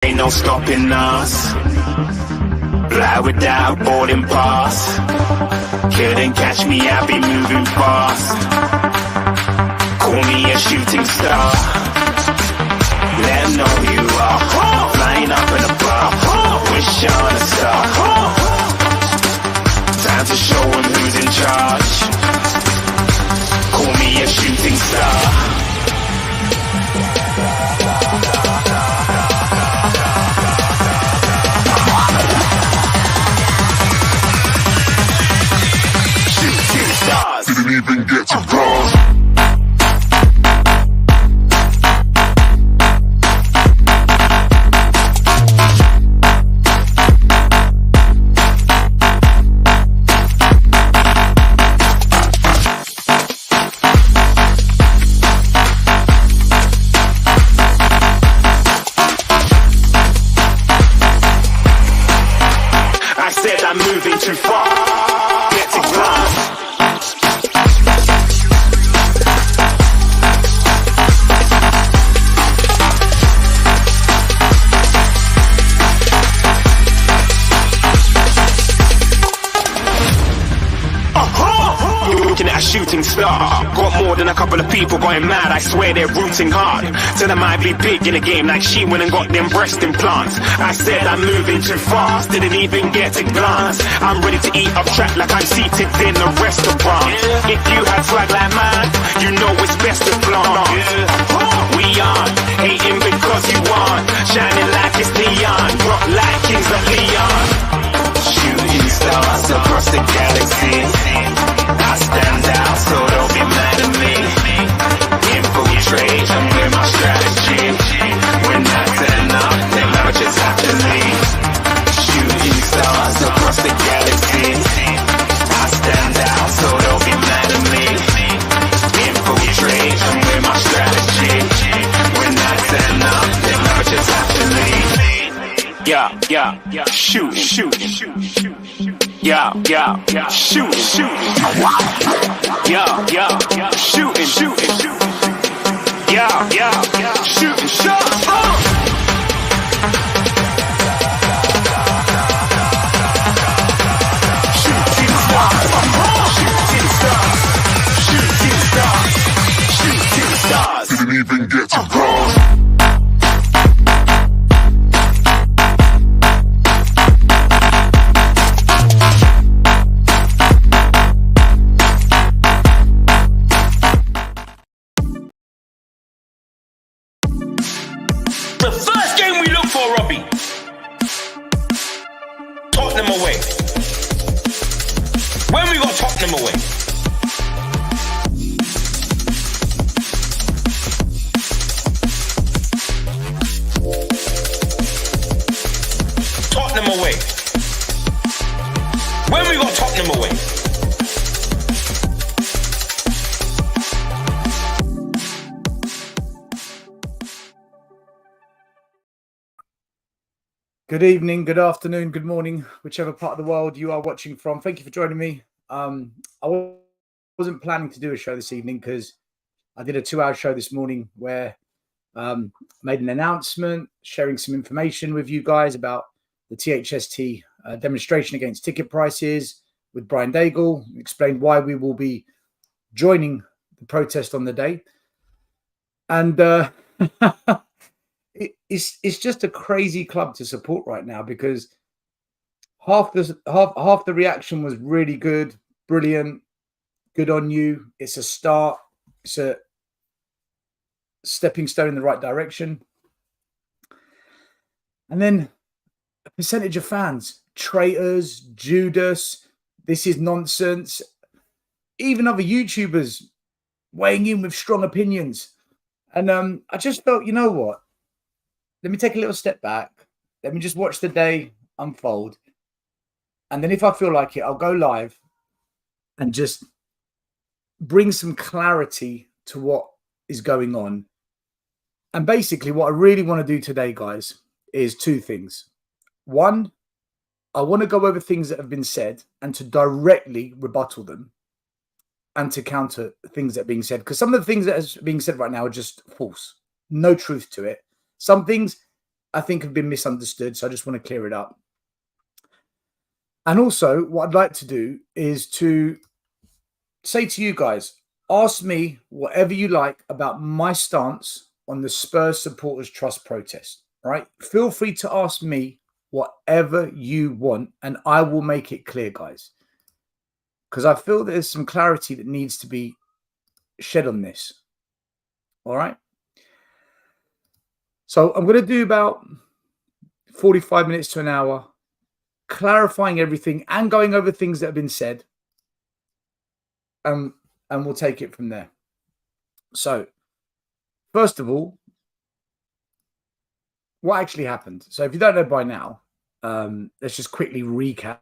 Ain't no stopping us. Fly without boarding pass. Couldn't catch me, I be moving fast. Call me a shooting star. Let 'em know who you are. Flying up in a bar. Wish on a star. Time to show 'em who's in charge. Call me a shooting star. Didn't even get to cross. I said I'm moving too far. Get to glass. A shooting star. Got more than a couple of people going mad, I swear they're rooting hard. Said I might be big in the game like she went and got them breast implants. I said I'm moving too fast, didn't even get a glance. I'm ready to eat up track like I'm seated in a restaurant. If you had swag like mine, you know it's best to flaunt. We aren't hating because you aren't shining like it's neon, rock like kings of Leon. Shooting stars across the galaxy. I stand out, so don't be mad at me. Infiltrate, I'm with my strategy. When I turn up, then love just have to leave. Shooting stars across the galaxy. I stand out, so don't be mad at me. Infiltrate, I'm with my strategy. When I turn up, then love just have to leave. Yeah, shoot, yeah, shoot, yeah, shooting, yeah, shooting, shots. Shooting stars. Didn't even get to cross. The first game we look for, Robbie. Tottenham away. When we got Tottenham away. Tottenham away. When we got Tottenham away. Good evening, good afternoon, good morning, whichever part of the world you are watching from. Thank you for joining me. I wasn't planning to do a show this evening because I did a 2-hour show this morning where I made an announcement, sharing some information with you guys about the THST demonstration against ticket prices with Brian Daigle, explained why we will be joining the protest on the day. And it's just a crazy club to support right now because half the reaction was really good, brilliant, good on you. It's a start. It's a stepping stone in the right direction. And then a percentage of fans, traitors, Judas, this is nonsense. Even other YouTubers weighing in with strong opinions. And I just felt, you know what? Let me take a little step back. Let me just watch the day unfold. And then if I feel like it, I'll go live and just bring some clarity to what is going on. And basically what I really want to do today, guys, is two things. One, I want to go over things that have been said and to directly rebuttal them and to counter things that are being said. Because some of the things that are being said right now are just false. No truth to it. Some things I think have been misunderstood. So I just want to clear it up. And also, what I'd like to do is to say to you guys, ask me whatever you like about my stance on the Spurs Supporters Trust protest, right? Feel free to ask me whatever you want, and I will make it clear, guys. Because I feel there's some clarity that needs to be shed on this. All right? So I'm going to do about 45 minutes to an hour, clarifying everything and going over things that have been said. And we'll take it from there. So, first of all, what actually happened? So, if you don't know by now, let's just quickly recap.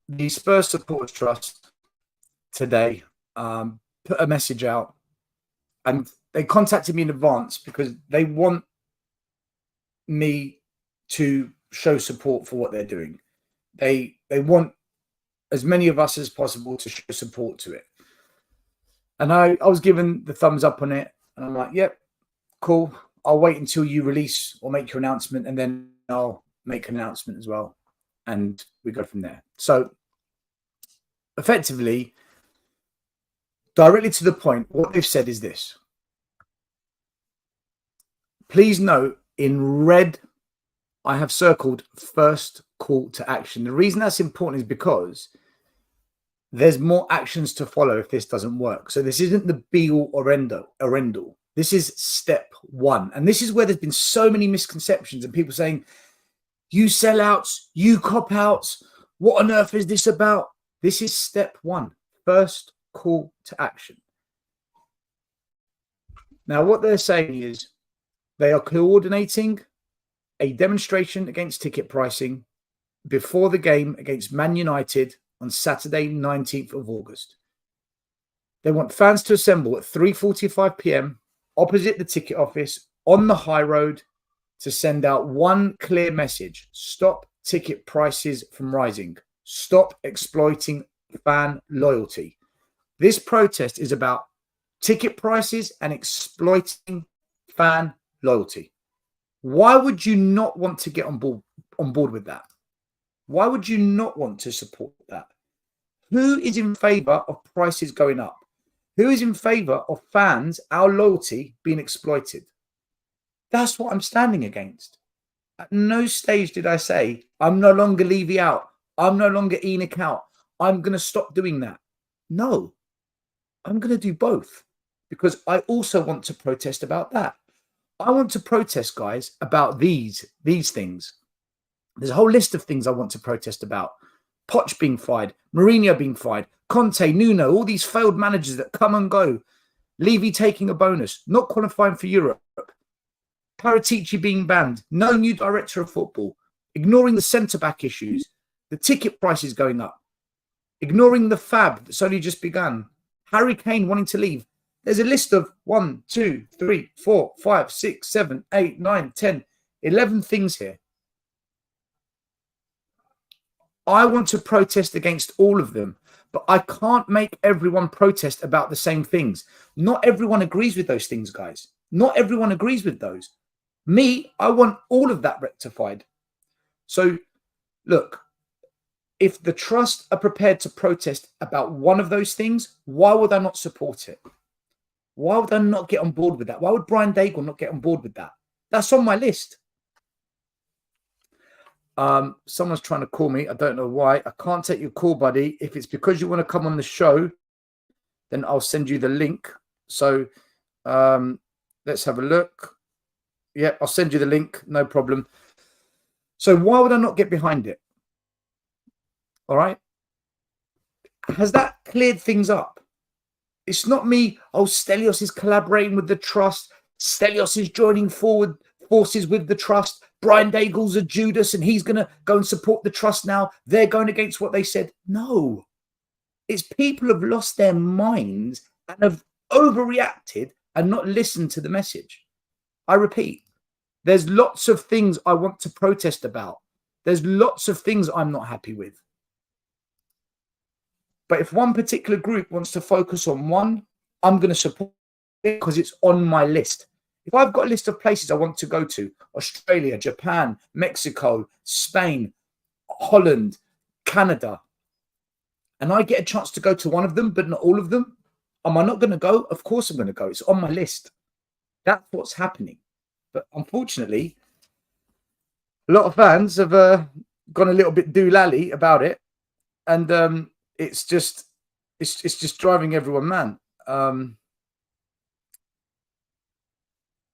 The Spurs Supporters Trust today put a message out, and they contacted me in advance because they want me to show support for what they're doing. They want as many of us as possible to show support to it. And I was given the thumbs up on it, and I'm like, yep, cool. I'll wait until you release or make your announcement, and then I'll make an announcement as well. And we go from there. So effectively, directly to the point, what they've said is this. Please note, in red, I have circled first call to action. The reason that's important is because there's more actions to follow if this doesn't work. So this isn't the be all or end all. This is step one. And this is where there's been so many misconceptions and people saying, you sellouts, you cop outs, what on earth is this about? This is step one, first call to action. Now, what they're saying is they are coordinating a demonstration against ticket pricing before the game against Man United on Saturday, 19th of August. They want fans to assemble at 3:45 p.m. opposite the ticket office on the high road to send out one clear message. Stop ticket prices from rising. Stop exploiting fan loyalty. This protest is about ticket prices and exploiting fan loyalty. Why would you not want to get on board with that? Why would you not want to support that? Who is in favor of prices going up? Who is in favor of fans, our loyalty, being exploited? That's what I'm standing against. At no stage did I say, I'm no longer Levy out. I'm no longer Enoch out. I'm going to stop doing that. No, I'm going to do both because I also want to protest about that. I want to protest, guys, about these things. There's a whole list of things I want to protest about. Poch being fired, Mourinho being fired, Conte, Nuno, all these failed managers that come and go. Levy taking a bonus, not qualifying for Europe. Paratici being banned, no new director of football, ignoring the centre-back issues, the ticket prices going up, ignoring the fab that's only just begun, Harry Kane wanting to leave. There's a list of 1, 2, 3, 4, 5, 6, 7, 8, 9, 10, 11 things here. I want to protest against all of them, but I can't make everyone protest about the same things. Not everyone agrees with those things, guys. Not everyone agrees with those. Me, I want all of that rectified. So, look, if the trust are prepared to protest about one of those things, why would I not support it? Why would I not get on board with that? Why would Brian Daigle not get on board with that? That's on my list. Someone's trying to call me. I don't know why. I can't take your call, buddy. If it's because you want to come on the show, then I'll send you the link. So let's have a look. Yeah, I'll send you the link. No problem. So why would I not get behind it? All right. Has that cleared things up? It's not me. Oh, Stelios is collaborating with the trust. Stelios is joining forces with the trust. Brian Daigle's a Judas and he's going to go and support the trust now. They're going against what they said. No. It's people have lost their minds and have overreacted and not listened to the message. I repeat, there's lots of things I want to protest about. There's lots of things I'm not happy with. But if one particular group wants to focus on one, I'm going to support because it's on my list. If I've got a list of places I want to go to, Australia, Japan, Mexico, Spain, Holland, Canada, and I get a chance to go to one of them, but not all of them, am I not going to go? Of course I'm going to go. It's on my list. That's what's happening. But unfortunately, a lot of fans have gone a little bit doolally about it, and it's just driving everyone mad.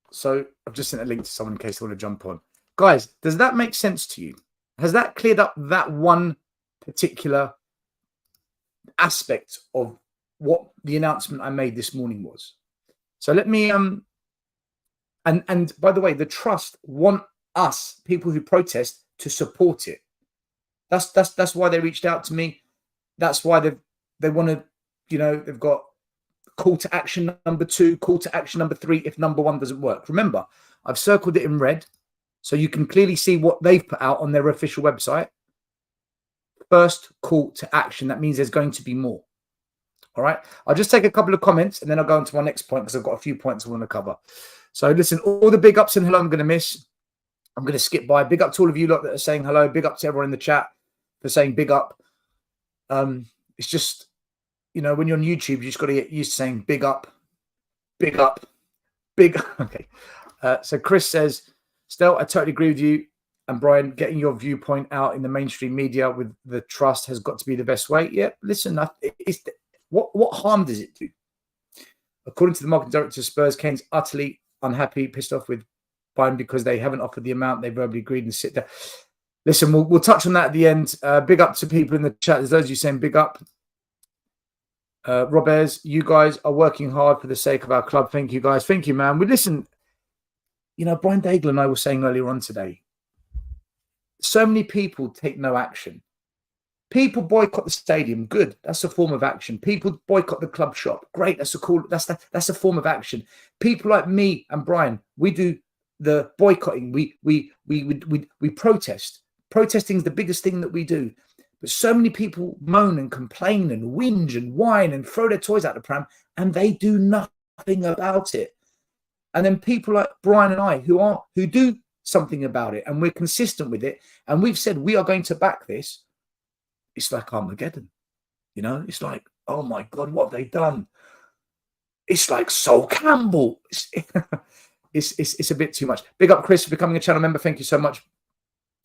So I've just sent a link to someone in case they want to jump on. Guys, does that make sense to you? Has that cleared up that one particular aspect of what the announcement I made this morning was? So let me and by the way, the trust want us, people who protest, to support it. That's why they reached out to me. That's why they want to, they've got call to action number 2, call to action number 3 if number 1 doesn't work. Remember, I've circled it in red so you can clearly see what they've put out on their official website. First call to action. That means there's going to be more. All right. I'll just take a couple of comments and then I'll go on to my next point because I've got a few points I want to cover. So listen, all the big ups and hello I'm going to miss. I'm going to skip by. Big up to all of you lot that are saying hello. Big up to everyone in the chat for saying big up. It's just, when you're on YouTube, you just got to get used to saying big up, big up, big. Okay. So Chris says, Stel, I totally agree with you. And Brian, getting your viewpoint out in the mainstream media with the trust has got to be the best way. Yeah, listen, what harm does it do? According to the marketing director of Spurs, Kane's utterly unhappy, pissed off with Bayern because they haven't offered the amount they verbally agreed and sit there. Listen, we'll touch on that at the end. Big up to people in the chat. There's those of you saying big up. Robers, you guys are working hard for the sake of our club. Thank you, guys. Thank you, man. Listen, Brian Daigle and I were saying earlier on today, so many people take no action. People boycott the stadium. Good. That's a form of action. People boycott the club shop. Great. That's a form of action. People like me and Brian, we do the boycotting. We protest. Protesting is the biggest thing that we do. But so many people moan and complain and whinge and whine and throw their toys out the pram, and they do nothing about it. And then people like Brian and I who do something about it, and we're consistent with it, and we've said we are going to back this. It's like Armageddon, It's like, oh my God, what have they done? It's like Sol Campbell. It's a bit too much. Big up, Chris, for becoming a channel member. Thank you so much.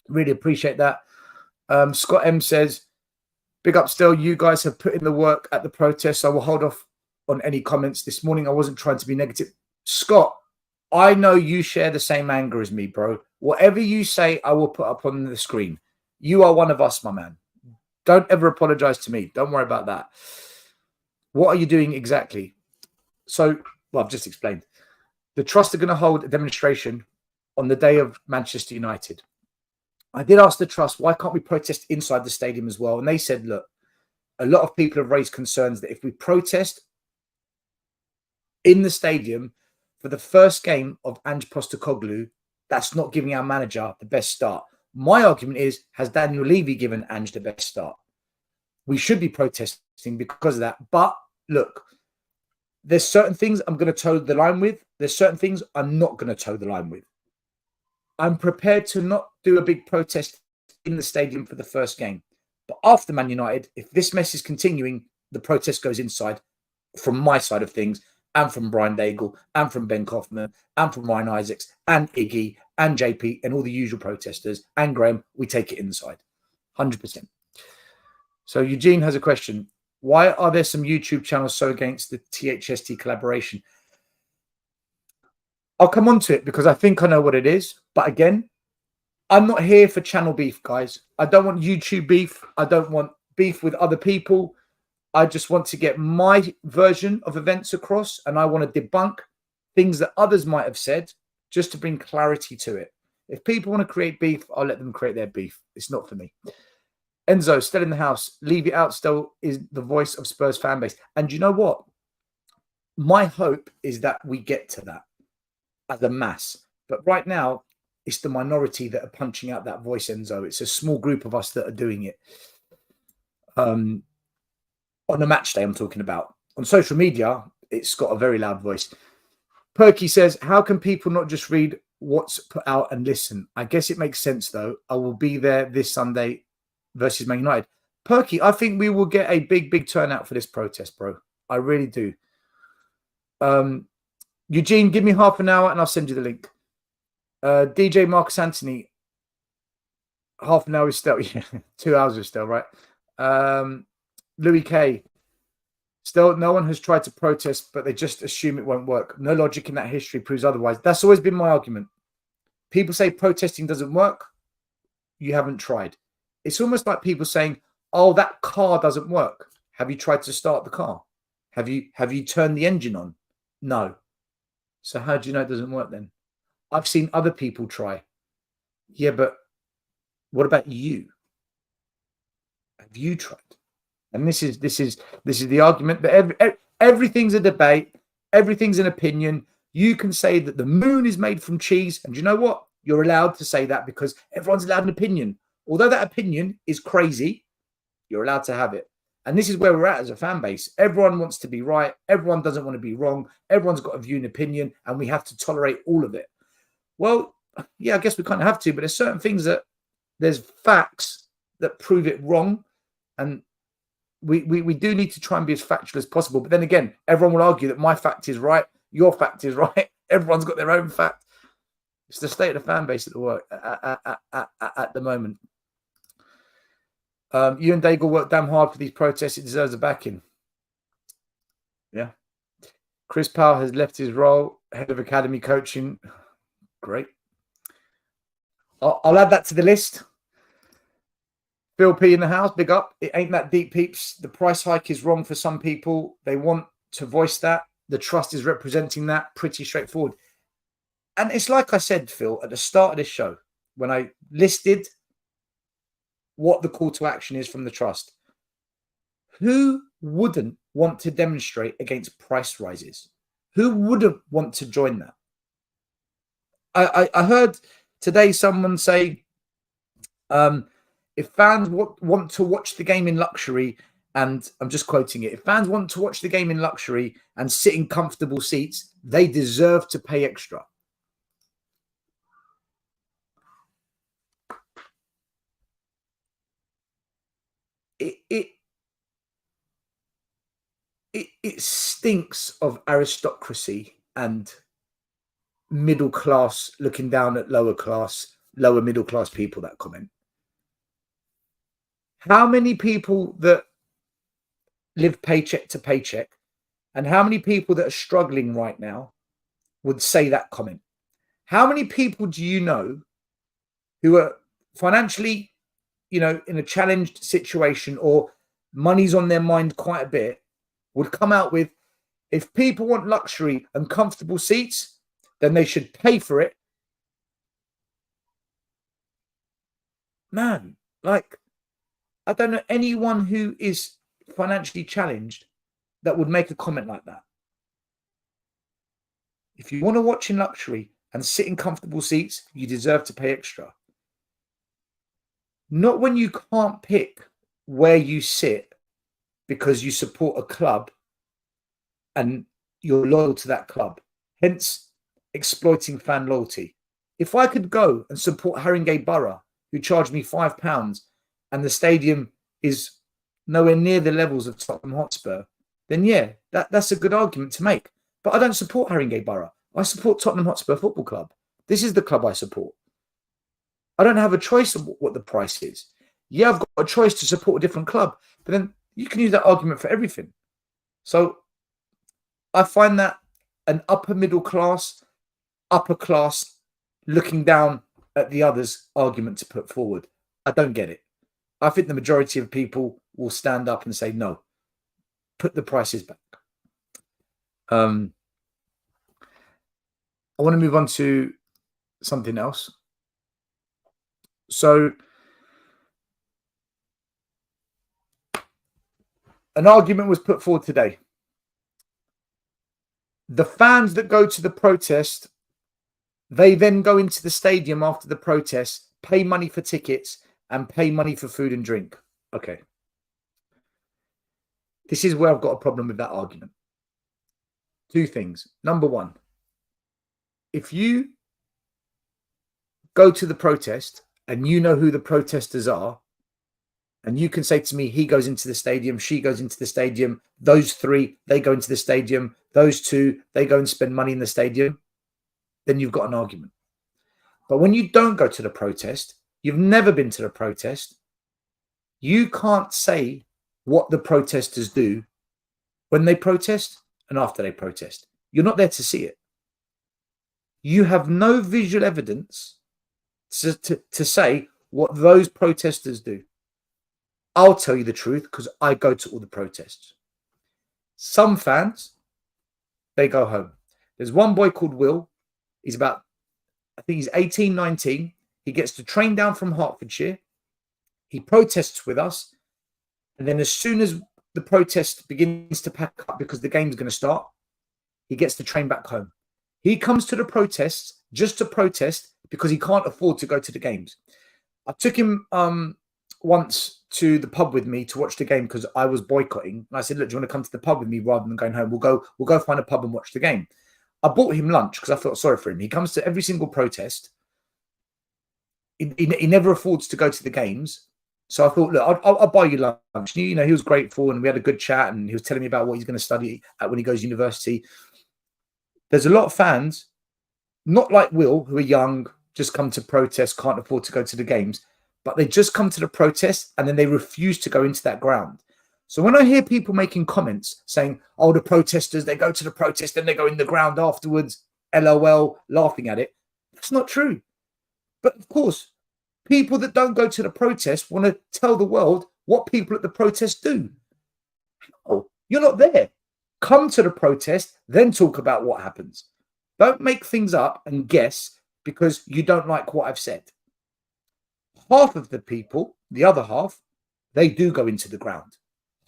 Really appreciate that. Scott M says, big up still. You guys have put in the work at the protest. So I will hold off on any comments this morning. I wasn't trying to be negative. Scott, I know you share the same anger as me, bro. Whatever you say, I will put up on the screen. You are one of us, my man. Don't ever apologize to me. Don't worry about that. What are you doing exactly? So, I've just explained. The Trust are going to hold a demonstration on the day of Manchester United. I did ask the Trust, why can't we protest inside the stadium as well? And they said, look, a lot of people have raised concerns that if we protest in the stadium for the first game of Ange Postecoglou, that's not giving our manager the best start. My argument is, has Daniel Levy given Ange the best start? We should be protesting because of that. But look, there's certain things I'm going to toe the line with. There's certain things I'm not going to toe the line with. I'm prepared to not do a big protest in the stadium for the first game. But after Man United, if this mess is continuing, the protest goes inside from my side of things, and from Brian Daigle, and from Ben Kaufman, and from Ryan Isaacs, and Iggy, and JP, and all the usual protesters, and Graham. We take it inside. 100%. So Eugene has a question. Why are there some YouTube channels so against the THST collaboration? I'll come on to it because I think I know what it is. But again, I'm not here for channel beef, guys. I don't want YouTube beef. I don't want beef with other people. I just want to get my version of events across, and I want to debunk things that others might have said just to bring clarity to it. If people want to create beef, I'll let them create their beef. It's not for me. Enzo, still in the house. Leave it out. Still is the voice of Spurs fan base. And you know what? My hope is that we get to that as a mass. But right now, it's the minority that are punching out that voice, Enzo. It's a small group of us that are doing it. On a match day, I'm talking about. On social media, it's got a very loud voice. Perky says, how can people not just read what's put out and listen? I guess it makes sense, though. I will be there this Sunday versus Man United. Perky, I think we will get a big turnout for this protest, bro. I really do. Eugene, give me half an hour and I'll send you the link. DJ Marcus Anthony, half an hour is still, yeah, 2 hours is still, right? Louis K, still, no one has tried to protest, but they just assume it won't work. No logic in that history proves otherwise. That's always been my argument. People say protesting doesn't work. You haven't tried. It's almost like people saying, oh, that car doesn't work. Have you tried to start the car? Have you turned the engine on? No. So how do you know it doesn't work then? I've seen other people try. Yeah, but what about you? Have you tried? And this is the argument. But everything's a debate. Everything's an opinion. You can say that the moon is made from cheese, and you know what? You're allowed to say that because everyone's allowed an opinion. Although that opinion is crazy, you're allowed to have it. And this is where we're at as a fan base. Everyone wants to be right. Everyone doesn't want to be wrong. Everyone's got a view and opinion, and we have to tolerate all of it. Well, yeah, I guess we kind of have to, but there's certain things that there's facts that prove it wrong. And we do need to try and be as factual as possible. But then again, everyone will argue that my fact is right, your fact is right. Everyone's got their own fact. It's the state of the fan base at the work at the moment. You and Daigle work damn hard for these protests. It deserves a backing. Yeah. Chris Powell has left his role, head of academy coaching. Great. I'll add that to the list. Phil P in the house, big up. It ain't that deep, peeps. The price hike is wrong for some people. They want to voice that. The trust is representing that. Pretty straightforward. And it's like I said, Phil, at the start of this show, when I listed what the call to action is from the trust. Who wouldn't want to demonstrate against price rises? Who wouldn't want to join that? I heard today someone say, if fans want to watch the game in luxury, and I'm just quoting it, if fans want to watch the game in luxury and sit in comfortable seats, they deserve to pay extra. It stinks of aristocracy and middle class looking down at lower middle class people, that comment. How many people that live paycheck to paycheck and how many people that are struggling right now would say that comment? How many people do you know who are financially, in a challenged situation or money's on their mind quite a bit, would come out with, if people want luxury and comfortable seats, then they should pay for it? Man, like, I don't know anyone who is financially challenged that would make a comment like that. If you want to watch in luxury and sit in comfortable seats, you deserve to pay extra. Not when you can't pick where you sit because you support a club and you're loyal to that club. Hence, exploiting fan loyalty. If I could go and support Haringey Borough, who charged me £5, and the stadium is nowhere near the levels of Tottenham Hotspur, then yeah, that's a good argument to make. But I don't support Haringey Borough. I support Tottenham Hotspur Football Club. This is the club I support. I don't have a choice of what the price is. Yeah, I've got a choice to support a different club, but then you can use that argument for everything. So I find that an upper class, looking down at the others argument to put forward. I don't get it. I think the majority of people will stand up and say, no, put the prices back. I want to move on to something else. So an argument was put forward today. The fans that go to the protest, they then go into the stadium after the protest, pay money for tickets and pay money for food and drink. Okay. This is where I've got a problem with that argument. Two things. Number one, if you go to the protest and you know who the protesters are, and you can say to me, he goes into the stadium, she goes into the stadium, those three, they go into the stadium, those two, they go and spend money in the stadium, then you've got an argument. But when you don't go to the protest, you've never been to the protest, you can't say what the protesters do when they protest and after they protest. You're not there to see it. You have no visual evidence to say what those protesters do. I'll tell you the truth because I go to all the protests. Some fans, they go home. There's one boy called Will. He's about, I think he's 18, 19. He gets to train down from Hertfordshire. He protests with us. And then as soon as the protest begins to pack up because the game's going to start, he gets the train back home. He comes to the protests just to protest because he can't afford to go to the games. I took him once to the pub with me to watch the game because I was boycotting. And I said, look, do you want to come to the pub with me rather than going home? We'll go find a pub and watch the game. I bought him lunch because I felt sorry for him. He comes to every single protest. He never affords to go to the games. So I thought, look, I'll buy you lunch. You know, he was grateful and we had a good chat and he was telling me about what he's going to study at when he goes to university. There's a lot of fans, not like Will, who are young, just come to protest, can't afford to go to the games, but they just come to the protest and then they refuse to go into that ground. So when I hear people making comments saying, oh, the protesters, they go to the protest and they go in the ground afterwards, LOL, laughing at it, that's not true. But of course, people that don't go to the protest want to tell the world what people at the protest do. Oh, you're not there. Come to the protest, then talk about what happens. Don't make things up and guess because you don't like what I've said. Half of the people, the other half, they do go into the ground.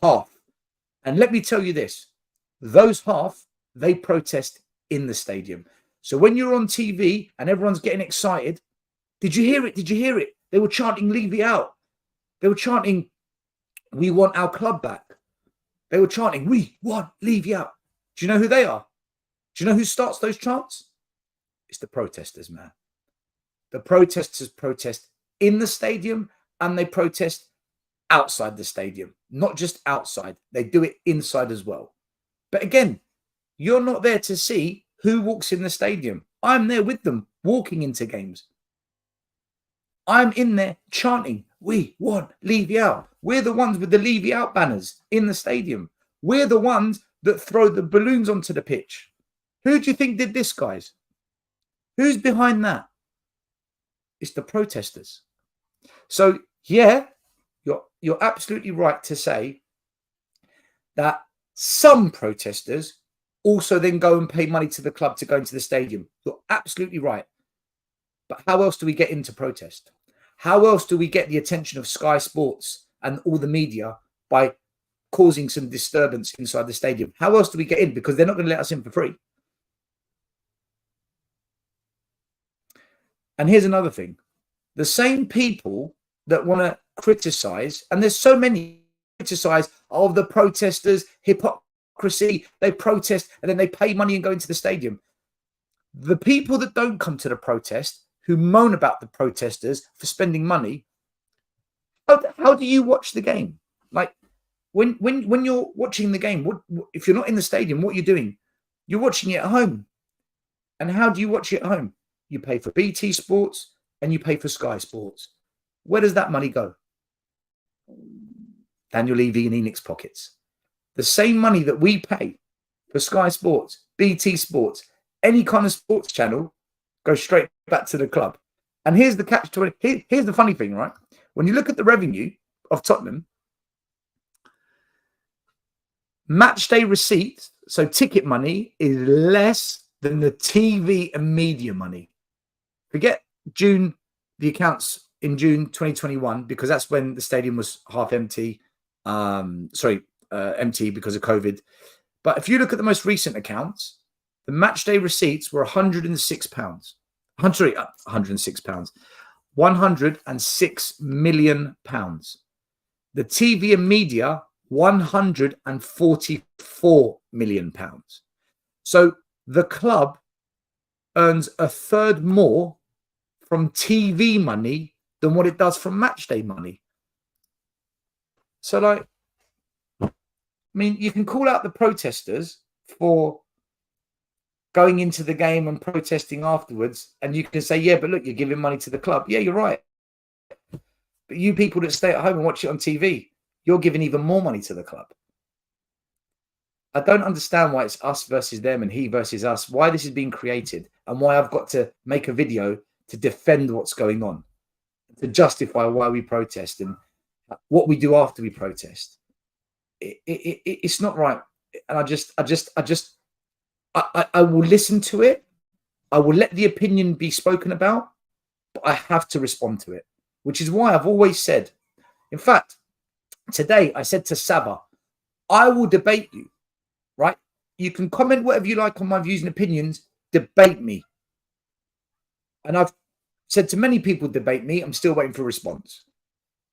Half. And let me tell you this, those half, they protest in the stadium. So when you're on TV and everyone's getting excited, did you hear it? Did you hear it? They were chanting, leave it out. They were chanting, we want our club back. They were chanting, we want Levy out. Do you know who they are? Do you know who starts those chants? It's the protesters, man. The protesters protest in the stadium and they protest outside the stadium. Not just outside. They do it inside as well. But again, you're not there to see who walks in the stadium. I'm there with them, walking into games. I'm in there chanting, we want Levy out. We're the ones with the Levy out banners in the stadium. We're the ones that throw the balloons onto the pitch. Who do you think did this, guys? Who's behind that? It's the protesters. So, yeah, you're absolutely right to say that some protesters also then go and pay money to the club to go into the stadium. You're absolutely right. But how else do we get into protest? How else do we get the attention of Sky Sports and all the media by causing some disturbance inside the stadium? How else do we get in? Because they're not going to let us in for free. And here's another thing. The same people that want to criticize, and there's so many criticize of the protesters, hypocrisy, they protest and then they pay money and go into the stadium. The people that don't come to the protest, who moan about the protesters for spending money, how do you watch the game? Like when you're watching the game, what if you're not in the stadium, what are you doing? You're watching it at home. And how do you watch it at home? You pay for BT Sports and you pay for Sky Sports. Where does that money go? Daniel Levy and Enix pockets. The same money that we pay for Sky Sports, BT Sports, any kind of sports channel goes straight back to the club. And here's the catch-22. Here's the funny thing, right? When you look at the revenue of Tottenham, match day receipts, so ticket money, is less than the TV and media money. Forget June, the accounts in June 2021, because that's when the stadium was half empty. Empty because of COVID. But if you look at the most recent accounts, the match day receipts were £106. 106 million pounds. The TV and media, 144 million pounds. So the club earns a third more from TV money than what it does from match day money. So, like, I mean, you can call out the protesters for going into the game and protesting afterwards, and you can say, yeah, but look, you're giving money to the club. Yeah, you're right. But you people that stay at home and watch it on TV, you're giving even more money to the club. I don't understand why it's us versus them and he versus us, why this is being created, and why I've got to make a video to defend what's going on, to justify why we protest and what we do after we protest. It's not right. And I will listen to it. I will let the opinion be spoken about, but I have to respond to it, which is why I've always said, in fact, today I said to Saba, I will debate you, right? You can comment whatever you like on my views and opinions, debate me. And I've said to many people, debate me. I'm still waiting for a response.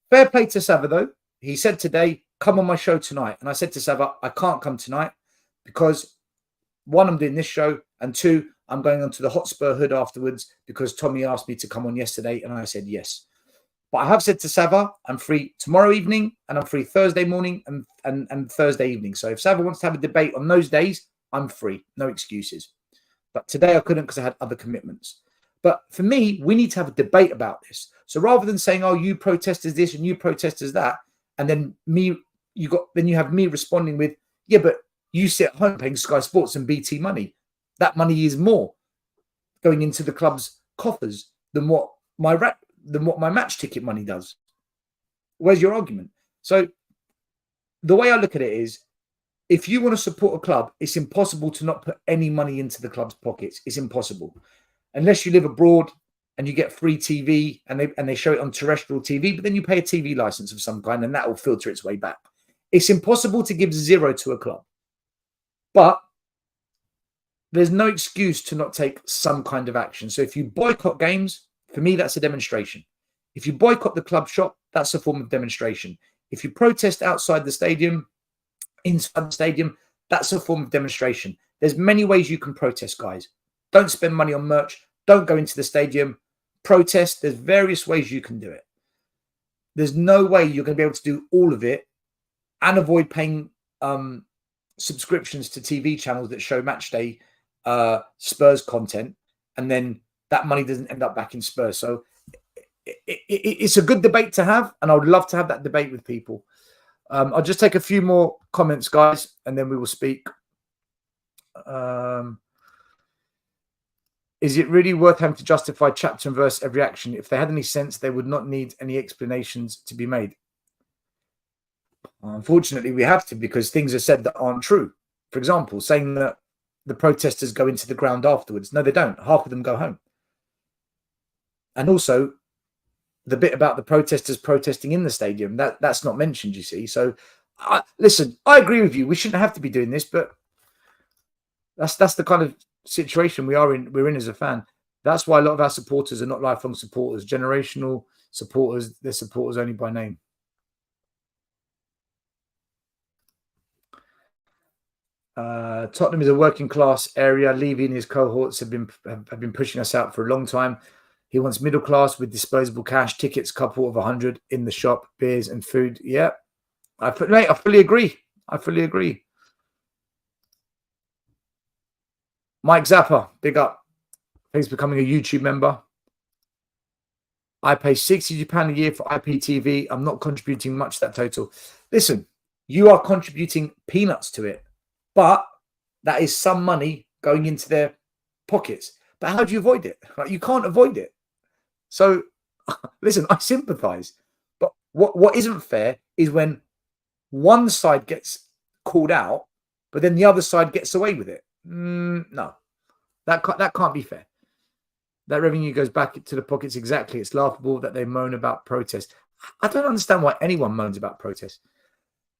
Fair play to Saba, though. He said today, come on my show tonight. And I said to Saba, I can't come tonight because, one, I'm doing this show, and two, I'm going on to the Hotspur Hood afterwards because Tommy asked me to come on yesterday, and I said yes. But I have said to Saba, I'm free tomorrow evening, and I'm free Thursday morning and Thursday evening. So if Saba wants to have a debate on those days, I'm free. No excuses. But today I couldn't because I had other commitments. But for me, we need to have a debate about this. So rather than saying, oh, you protesters this and you protesters that, and then you have me responding with, yeah, but you sit at home paying Sky Sports and BT money. That money is more going into the club's coffers than what my match ticket money does. Where's your argument? So the way I look at it is, if you want to support a club, it's impossible to not put any money into the club's pockets. It's impossible. Unless you live abroad and you get free TV and they show it on terrestrial TV, but then you pay a TV license of some kind and that will filter its way back. It's impossible to give zero to a club. But there's no excuse to not take some kind of action. So if you boycott games, for me, that's a demonstration. If you boycott the club shop, that's a form of demonstration. If you protest outside the stadium, inside the stadium, that's a form of demonstration. There's many ways you can protest, guys. Don't spend money on merch. Don't go into the stadium. Protest. There's various ways you can do it. There's no way you're going to be able to do all of it and avoid paying subscriptions to TV channels that show matchday Spurs content, and then that money doesn't end up back in Spurs. So it's a good debate to have, and I would love to have that debate with people. I'll just take a few more comments, guys, and then we will speak. Is it really worth having to justify chapter and verse every action? If they had any sense, they would not need any explanations to be made. Unfortunately, we have to, because things are said that aren't true. For example, saying that the protesters go into the ground afterwards. No, they don't. Half of them go home. And also, the bit about the protesters protesting in the stadium, that's not mentioned, you see. So, listen, I agree with you. We shouldn't have to be doing this, but that's the kind of situation we're in as a fan. That's why a lot of our supporters are not lifelong supporters, generational supporters. They're supporters only by name. Tottenham is a working class area. Levy and his cohorts have been pushing us out for a long time. He wants middle class with disposable cash, tickets, couple of 100 in the shop, beers and food. Yeah, I fully agree. I fully agree. Mike Zappa, big up. He's becoming a YouTube member. I pay £60 a year for IPTV. I'm not contributing much to that total. Listen, you are contributing peanuts to it, but that is some money going into their pockets. But how do you avoid it? Like, you can't avoid it. So, listen, I sympathise. But what isn't fair is when one side gets called out, but then the other side gets away with it. No, that can't be fair. That revenue goes back to the pockets exactly. It's laughable that they moan about protest. I don't understand why anyone moans about protest.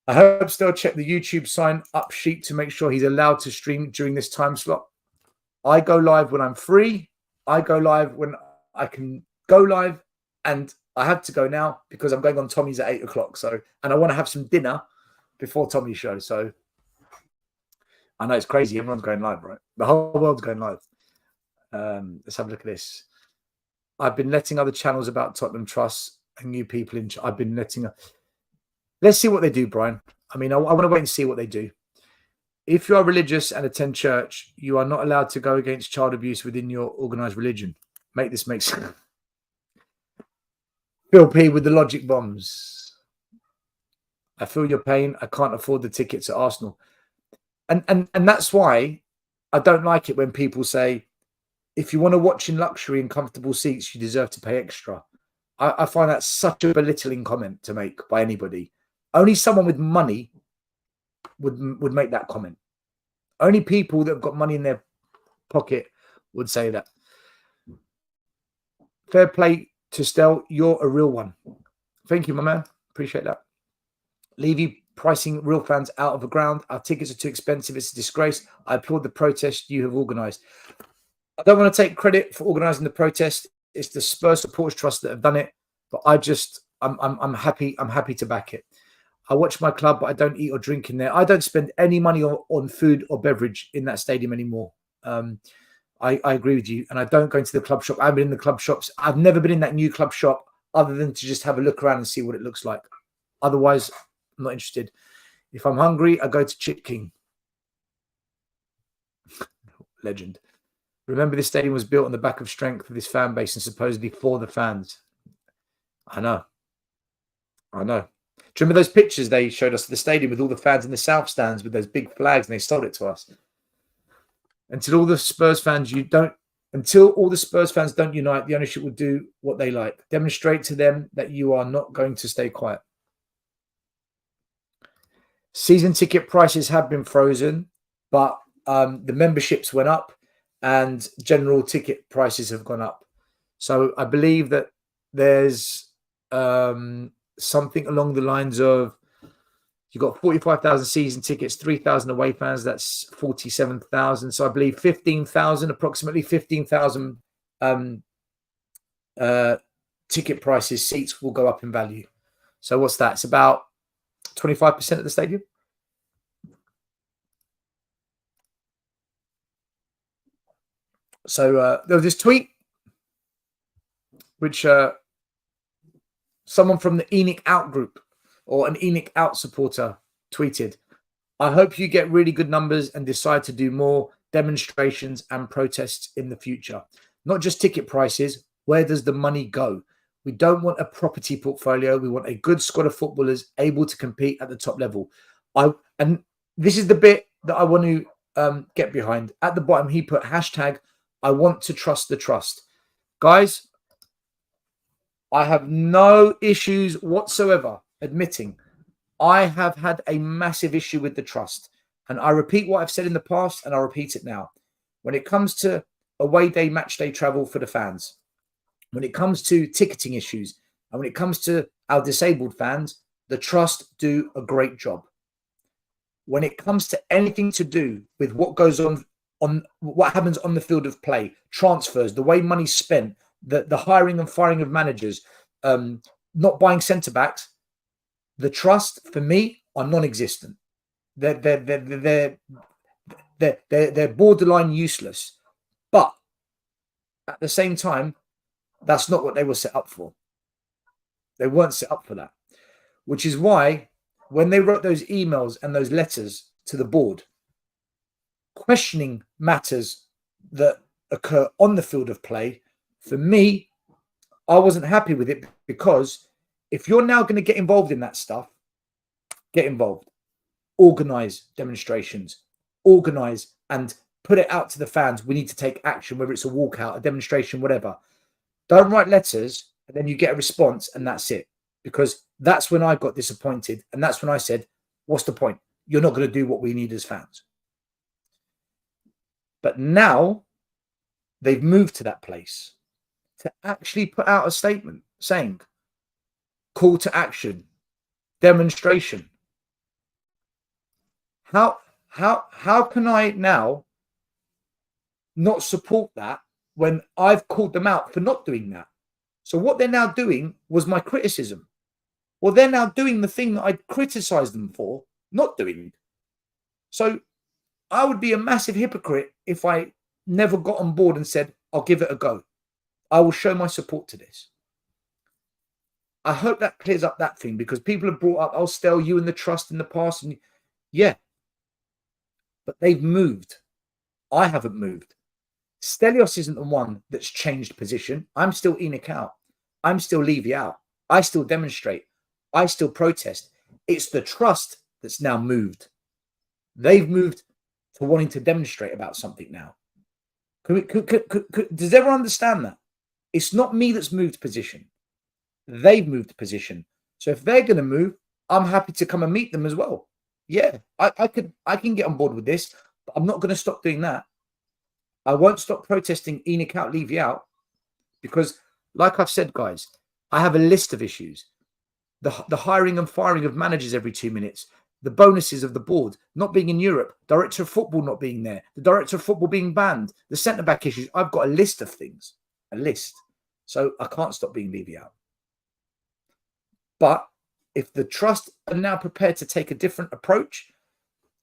I hope still check the YouTube sign up sheet to make sure he's allowed to stream during this time slot. I go live when I'm free. I go live when I can go live, and I have to go now because I'm going on Tommy's at 8 o'clock. So, and I want to have some dinner before Tommy's show. So I know it's crazy. Everyone's going live, right? The whole world's going live. Let's have a look at this. I've been letting other channels about Tottenham Trust and new people in. I've been letting. Let's see what they do, Brian. I mean, I want to wait and see what they do. If you are religious and attend church, you are not allowed to go against child abuse within your organized religion. Make this make sense. Phil P with the logic bombs. I feel your pain. I can't afford the tickets at Arsenal. And that's why I don't like it when people say, if you want to watch in luxury and comfortable seats, you deserve to pay extra. I find that such a belittling comment to make by anybody. Only someone with money would make that comment. Only people that have got money in their pocket would say that. Fair play to Stel. You're a real one. Thank you, my man. Appreciate that. Levy pricing real fans out of the ground. Our tickets are too expensive. It's a disgrace. I applaud the protest you have organised. I don't want to take credit for organising the protest. It's the Spurs Supporters Trust that have done it. But I'm happy. I'm happy to back it. I watch my club, but I don't eat or drink in there. I don't spend any money on food or beverage in that stadium anymore. I agree with you. And I don't go into the club shop. I've been in the club shops. I've never been in that new club shop other than to just have a look around and see what it looks like. Otherwise, I'm not interested. If I'm hungry, I go to Chip King. Legend. Remember, this stadium was built on the back of strength of this fan base and supposedly for the fans. I know. Do you remember those pictures they showed us of the stadium with all the fans in the south stands with those big flags, and they sold it to us? Until all the Spurs fans don't unite, the ownership will do what they like. Demonstrate to them that you are not going to stay quiet. Season ticket prices have been frozen, but the memberships went up and general ticket prices have gone up. So I believe that there's something along the lines of, you've got 45,000 season tickets, 3,000 away fans, that's 47,000. So I believe 15,000, approximately 15,000 ticket prices, seats will go up in value. So what's that? It's about 25% of the stadium. So there was this tweet which someone from the ENIC Out group or an ENIC Out supporter tweeted, I hope you get really good numbers and decide to do more demonstrations and protests in the future. Not just ticket prices. Where does the money go? We don't want a property portfolio. We want a good squad of footballers able to compete at the top level. And this is the bit that I want to get behind. At the bottom, he put hashtag, I want to trust the trust. Guys, I have no issues whatsoever admitting I have had a massive issue with the trust. And I repeat what I've said in the past, and I'll repeat it now. When it comes to away day, match day travel for the fans, when it comes to ticketing issues, and when it comes to our disabled fans, the trust do a great job. When it comes to anything to do with what goes on what happens on the field of play, transfers, the way money's spent, the hiring and firing of managers, not buying centre backs, the trust for me are non-existent. They're borderline useless. But at the same time, that's not what they were set up for. They weren't set up for that. Which is why when they wrote those emails and those letters to the board, questioning matters that occur on the field of play, for me, I wasn't happy with it, because if you're now going to get involved in that stuff, get involved. Organise demonstrations. Organise and put it out to the fans. We need to take action, whether it's a walkout, a demonstration, whatever. Don't write letters and then you get a response and that's it. Because that's when I got disappointed. And that's when I said, what's the point? You're not going to do what we need as fans. But now they've moved to that place to actually put out a statement saying, call to action, demonstration. How can I now not support that when I've called them out for not doing that? So what they're now doing was my criticism. Well, they're now doing the thing that I criticized them for not doing. So I would be a massive hypocrite if I never got on board and said, I'll give it a go. I will show my support to this. I hope that clears up that thing, because people have brought up, oh, Stel, you and the trust in the past. And yeah, but they've moved. I haven't moved. Stelios isn't the one that's changed position. I'm still ENIC out. I'm still Levy out. I still demonstrate. I still protest. It's the trust that's now moved. They've moved to wanting to demonstrate about something now. Does everyone understand that? It's not me that's moved position. They've moved position. So if they're going to move, I'm happy to come and meet them as well. Yeah, I can get on board with this, but I'm not going to stop doing that. I won't stop protesting ENIC out, Levy out, because like I've said, guys, I have a list of issues. The hiring and firing of managers every 2 minutes, the bonuses of the board, not being in Europe, director of football not being there, the director of football being banned, the centre-back issues. I've got a list of things, a list. So I can't stop being Levy out. But if the trust are now prepared to take a different approach,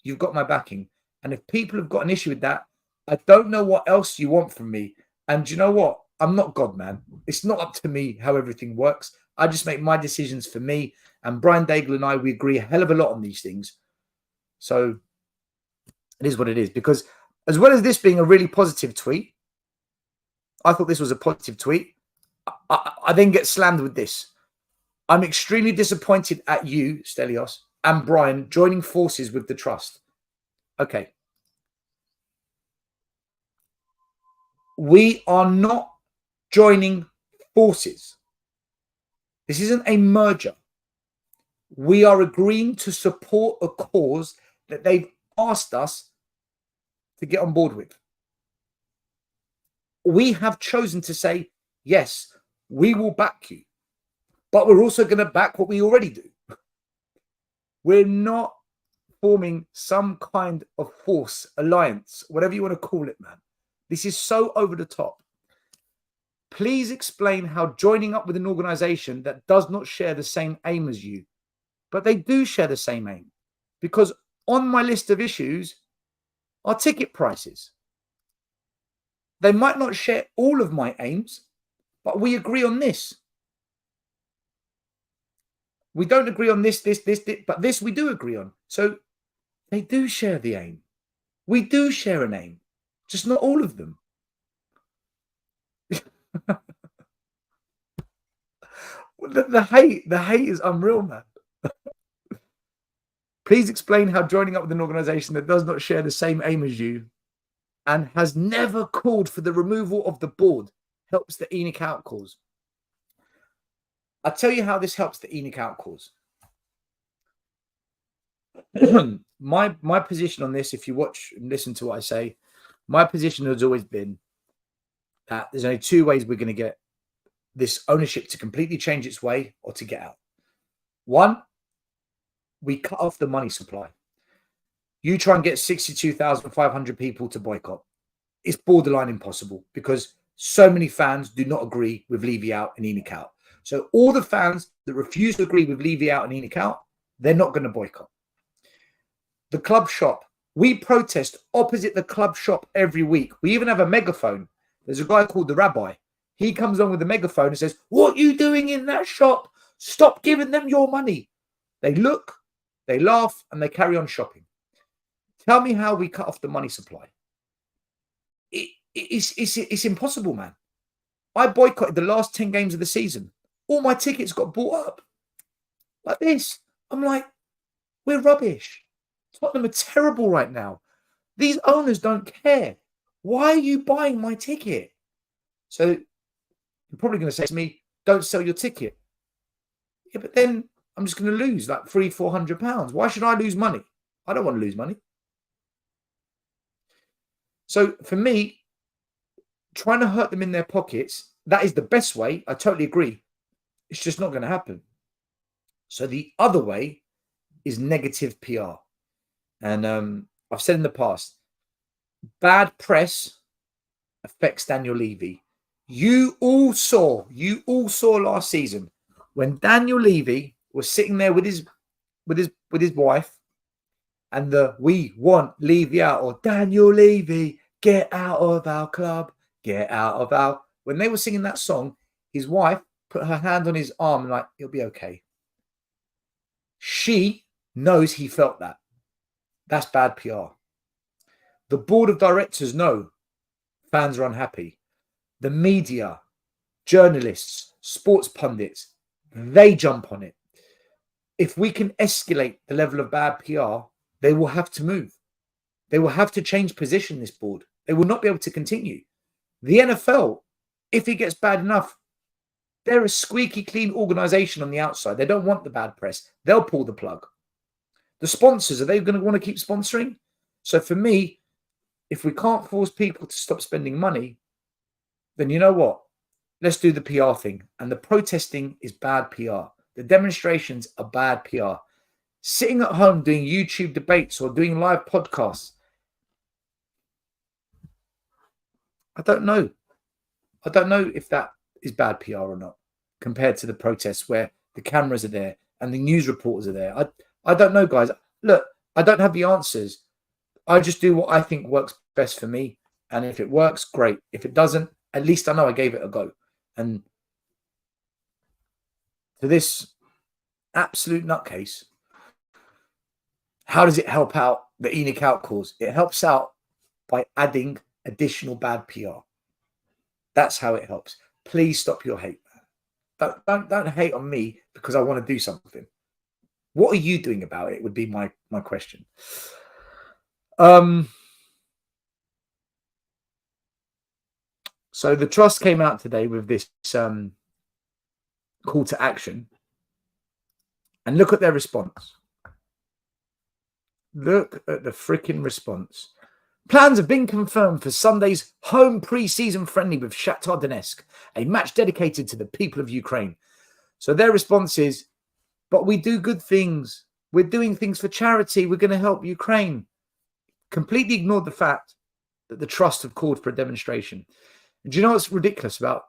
you've got my backing. And if people have got an issue with that, I don't know what else you want from me. And you know what? I'm not God, man. It's not up to me how everything works. I just make my decisions for me. And Brian Daigle and I, we agree a hell of a lot on these things. So it is what it is. Because as well as this being a really positive tweet, I thought this was a positive tweet. I then get slammed with this. I'm extremely disappointed at you, Stelios, and Brian joining forces with the trust. Okay. We are not joining forces. This isn't a merger. We are agreeing to support a cause that they've asked us to get on board with. We have chosen to say, yes, we will back you, but we're also going to back what we already do. We're not forming some kind of force, alliance, whatever you want to call it, man. This is so over the top. Please explain how joining up with an organization that does not share the same aim as you, but they do share the same aim. Because on my list of issues are ticket prices. They might not share all of my aims, but we agree on this. We don't agree on this, but this we do agree on. So they do share the aim. We do share an aim, just not all of them. The hate is unreal, man. Please explain how joining up with an organization that does not share the same aim as you and has never called for the removal of the board helps the ENIC out cause. I'll tell you how this helps the ENIC out cause. My position on this, if you watch and listen to what I say, my position has always been that there's only two ways we're going to get this ownership to completely change its way or to get out. One, we cut off the money supply. You try and get 62,500 people to boycott. It's borderline impossible because so many fans do not agree with Levy out and ENIC out. So all the fans that refuse to agree with Levy out and ENIC out, they're not going to boycott. The club shop. We protest opposite the club shop every week. We even have a megaphone. There's a guy called the Rabbi. He comes on with a megaphone and says, "What are you doing in that shop? Stop giving them your money." They look, they laugh, and they carry on shopping. Tell me how we cut off the money supply. It's impossible, man. I boycotted the last 10 games of the season. All my tickets got bought up. Like this. I'm like, we're rubbish. Tottenham are terrible right now. These owners don't care. Why are you buying my ticket? So you're probably going to say to me, don't sell your ticket. Yeah, but then I'm just going to lose like £300-400. Why should I lose money? I don't want to lose money. So for me, trying to hurt them in their pockets, that is the best way. I totally agree. It's just not going to happen. So the other way is negative PR. And I've said in the past, bad press affects Daniel Levy. You all saw last season when Daniel Levy was sitting there with his wife, and we want Levy out, or Daniel Levy, get out of our club, Get out of our... When they were singing that song, his wife put her hand on his arm and like, it'll be okay. She knows he felt that. That's bad PR. The board of directors know fans are unhappy. The media, journalists, sports pundits, they jump on it. If we can escalate the level of bad PR, they will have to move. They will have to change position, this board. They will not be able to continue. The NFL, if it gets bad enough, they're a squeaky clean organization on the outside. They don't want the bad press. They'll pull the plug. The sponsors, are they going to want to keep sponsoring? So for me, if we can't force people to stop spending money, then you know what? Let's do the PR thing. And the protesting is bad PR. The demonstrations are bad PR. Sitting at home doing YouTube debates or doing live podcasts, I don't know. I don't know if that is bad PR or not compared to the protests where the cameras are there and the news reporters are there. I don't know, guys. Look, I don't have the answers. I just do what I think works best for me. And if it works, great. If it doesn't, at least I know I gave it a go. And to this absolute nutcase, how does it help out the ENIC out cause? It helps out by adding additional bad PR. That's how it helps. Please stop your hate. Don't hate on me because I want to do something. What are you doing about it would be my question. So the trust came out today with this call to action. And look at their response. Look at the freaking response. Plans have been confirmed for Sunday's home pre-season friendly with Shakhtar Donetsk, a match dedicated to the people of Ukraine. So their response is, but we do good things. We're doing things for charity. We're going to help Ukraine. Completely ignored the fact that the trust have called for a demonstration. And do you know what's ridiculous about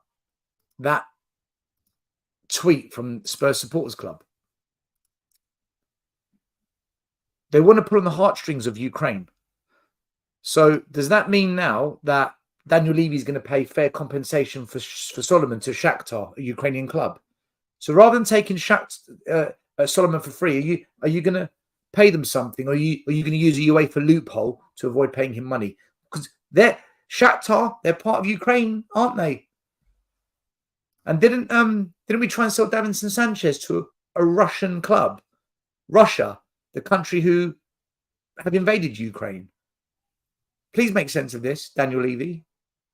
that tweet from Spurs Supporters Club? They want to pull on the heartstrings of Ukraine. So does that mean now that Daniel Levy is going to pay fair compensation for Solomon to Shakhtar, a Ukrainian club? So rather than taking Solomon for free, are you going to pay them something, or are you going to use a UEFA loophole to avoid paying him money? Because they're Shakhtar, they're part of Ukraine, aren't they? And didn't we try and sell Davinson Sanchez to a Russian club? Russia, the country who have invaded Ukraine. Please make sense of this, Daniel Levy.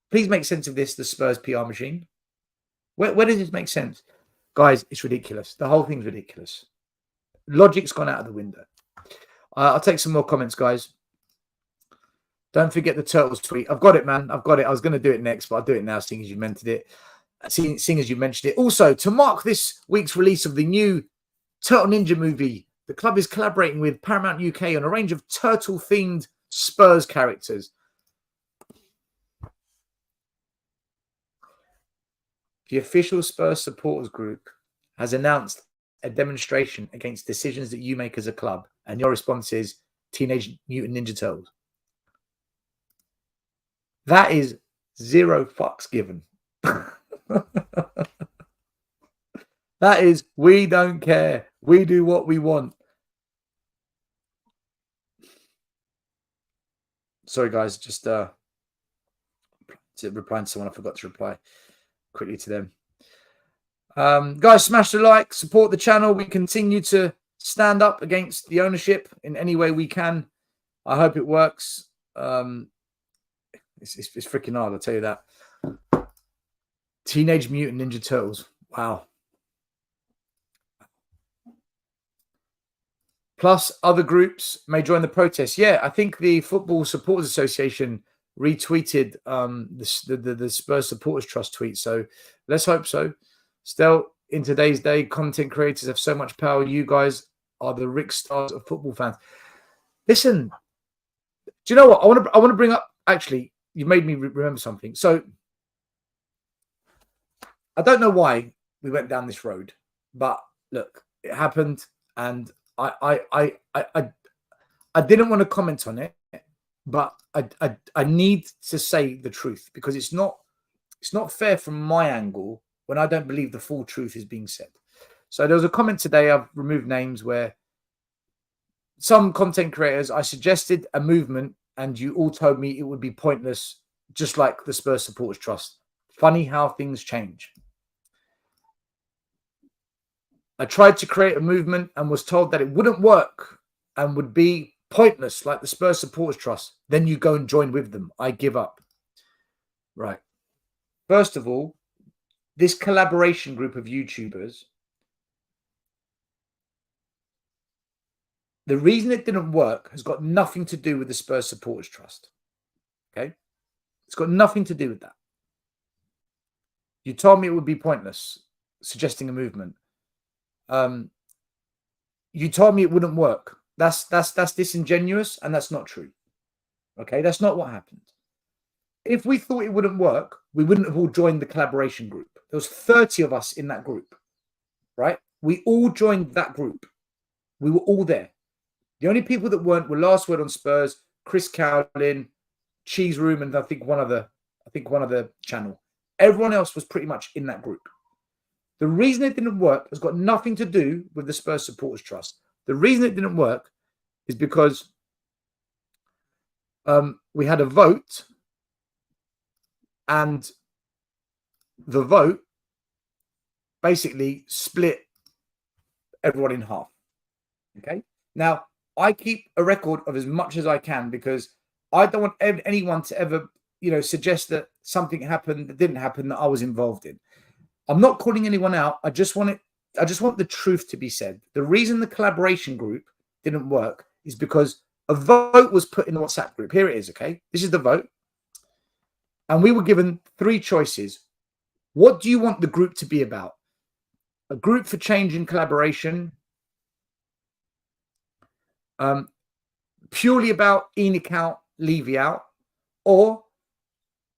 Please make sense of this, the Spurs PR machine. Where does this make sense? Guys, it's ridiculous. The whole thing's ridiculous. Logic's gone out of the window. I'll take some more comments, guys. Don't forget the Turtles tweet. I've got it, man. I've got it. I was going to do it next, but I'll do it now, seeing as you mentioned it. Seeing as you mentioned it. Also, to mark this week's release of the new Turtle Ninja movie, the club is collaborating with Paramount UK on a range of turtle-themed Spurs characters. The official Spurs supporters group has announced a demonstration against decisions that you make as a club, and your response is Teenage Mutant Ninja Turtles. That is zero fucks given. That is, we don't care. We do what we want. Sorry, guys, just replying to someone. I forgot to reply quickly to them. Guys, smash the like, support the channel. We continue to stand up against the ownership in any way we can. I hope it works. It's freaking hard, I'll tell you that. Teenage Mutant Ninja Turtles. Wow. Plus, other groups may join the protest. Yeah, I think the Football Supporters Association retweeted the Spurs Supporters Trust tweet. So let's hope so. Still, in today's day, content creators have so much power. You guys are the Rick Stars of football fans. Listen, do you know what? I want to bring up, actually, you made me remember something. So I don't know why we went down this road, but look, it happened, and I didn't want to comment on it, but I need to say the truth, because it's not It's not fair from my angle when I don't believe the full truth is being said. So there was a comment today, I've removed names, where some content creators, I suggested a movement and you all told me it would be pointless, just like the Spurs Supporters Trust. Funny how things change. I tried to create a movement and was told that it wouldn't work and would be pointless, like the Spurs Supporters Trust. Then you go and join with them. I give up. Right. First of all, this collaboration group of YouTubers, the reason it didn't work has got nothing to do with the Spurs Supporters Trust. Okay? It's got nothing to do with that. You told me it would be pointless, suggesting a movement. You told me it wouldn't work. That's disingenuous, and that's not true. Okay? That's not what happened. If we thought it wouldn't work, we wouldn't have all joined the collaboration group. There was 30 of us in that group, right? We all joined that group. We were all there. The only people that weren't were Last Word on Spurs, Chris Cowlin, Cheese Room, and I think one other channel. Everyone else was pretty much in that group. The reason it didn't work has got nothing to do with the Spurs Supporters Trust. The reason it didn't work is because we had a vote, and the vote basically split everyone in half. Okay? Now, I keep a record of as much as I can because I don't want anyone to ever, suggest that something happened that didn't happen that I was involved in. I'm not calling anyone out. I just want the truth to be said. The reason the collaboration group didn't work is because a vote was put in the WhatsApp group. Here it is, okay? This is the vote. And we were given 3 choices. What do you want the group to be about? A group for change and collaboration, purely about Enoch out, Levy out, or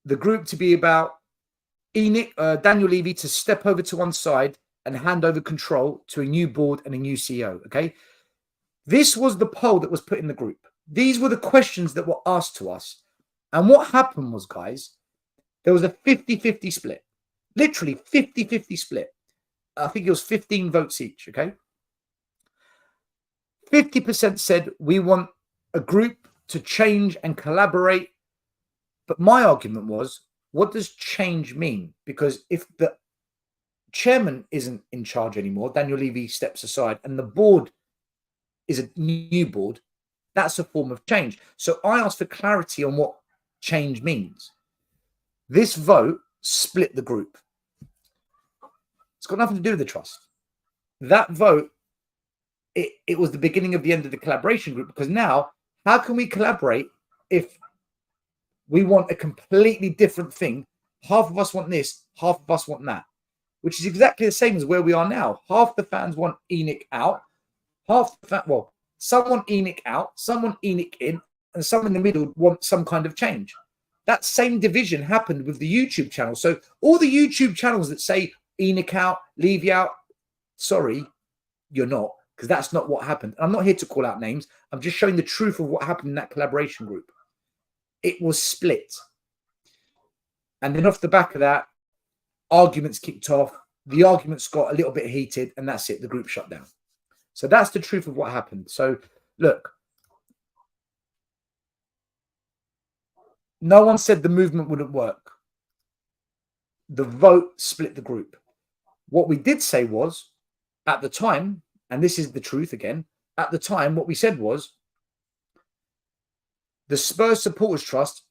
the group to be about Daniel Levy to step over to one side and hand over control to a new board and a new CEO, okay? This was the poll that was put in the group. These were the questions that were asked to us. And what happened was, guys, there was a 50-50 split. Literally 50-50 split. I think it was 15 votes each, okay? 50% said we want a group to change and collaborate. But my argument was, what does change mean? Because if the chairman isn't in charge anymore, Daniel Levy steps aside, and the board is a new board, that's a form of change. So I asked for clarity on what change means. This vote split the group. It's got nothing to do with the trust. That vote, it was the beginning of the end of the collaboration group, because now, how can we collaborate if we want a completely different thing? Half of us want this, half of us want that, which is exactly the same as where we are now. Half the fans want Enoch out, some want Enoch out, some want Enoch in, and some in the middle want some kind of change. That same division happened with the YouTube channel. So all the YouTube channels that say Enoch out, Levy out, sorry, you're not, because that's not what happened. I'm not here to call out names. I'm just showing the truth of what happened in that collaboration group. It was split. And then off the back of that, arguments kicked off. The arguments got a little bit heated, and that's it. The group shut down. So that's the truth of what happened. So look, no one said the movement wouldn't work. The vote split the group. What we did say was, at the time, and this is the truth again, at the time, what we said was, the Spurs Supporters Trust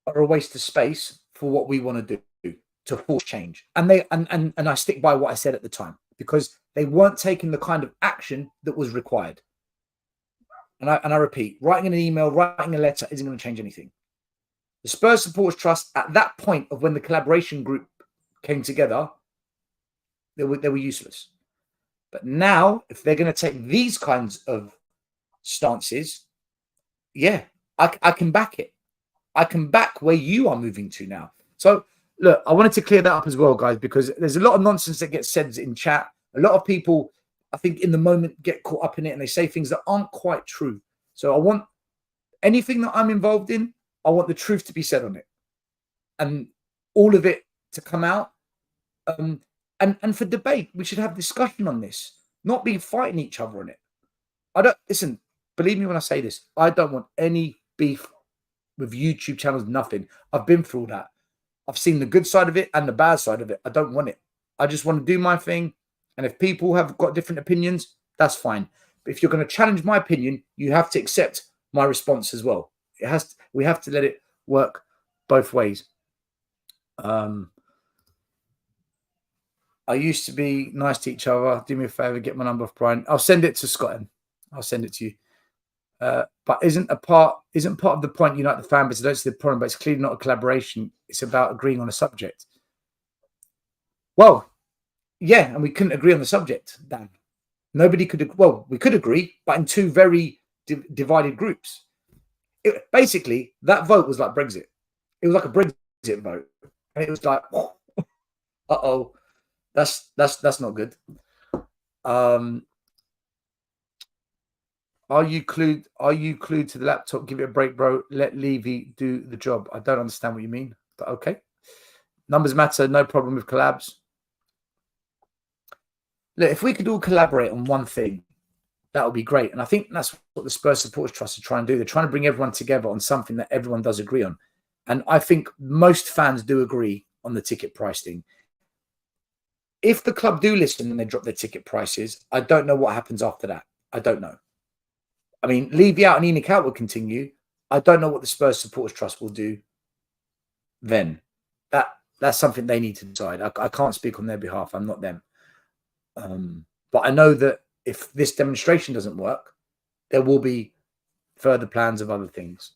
are a waste of space for what we want to do to force change. And I stick by what I said at the time, because they weren't taking the kind of action that was required. And I repeat, writing an email, writing a letter isn't going to change anything. The Spurs Supporters Trust, at that point of when the collaboration group came together, they were useless. But now, if they're going to take these kinds of stances, yeah, I can back it. I can back where you are moving to now. So, look, I wanted to clear that up as well, guys, because there's a lot of nonsense that gets said in chat. A lot of people, I think, in the moment get caught up in it and they say things that aren't quite true. So I want anything that I'm involved in, I want the truth to be said on it. And all of it to come out. And for debate, we should have discussion on this, not be fighting each other on it. I don't listen. Believe me when I say this. I don't want any beef with YouTube channels. Nothing. I've been through all that. I've seen the good side of it and the bad side of it. I don't want it. I just want to do my thing. And if people have got different opinions, that's fine. But if you're going to challenge my opinion, you have to accept my response as well. We have to let it work both ways. I used to be nice to each other. Do me a favor, get my number off Brian. I'll send it to Scott. I'll send it to you. But isn't part of the point unite the fan base? I don't see the problem, but it's clearly not a collaboration. It's about agreeing on a subject. Well, yeah, and we couldn't agree on the subject, Dan. Nobody could. Well, we could agree, but in two very divided groups. Basically, that vote was like Brexit. It was like a Brexit vote, and it was like, uh-oh. That's not good. Are you glued to the laptop? Give it a break, bro. Let Levy do the job. I don't understand what you mean, but okay. Numbers matter. No problem with collabs. Look, if we could all collaborate on one thing, that would be great. And I think that's what the Spurs Supporters Trust are trying to do. They're trying to bring everyone together on something that everyone does agree on. And I think most fans do agree on the ticket price thing. If the club do listen and they drop their ticket prices, I don't know what happens after that. I don't know. I mean, Levy out and ENIC out will continue. I don't know what the Spurs Supporters Trust will do then. That's something they need to decide. I can't speak on their behalf. I'm not them. But I know that if this demonstration doesn't work, there will be further plans of other things.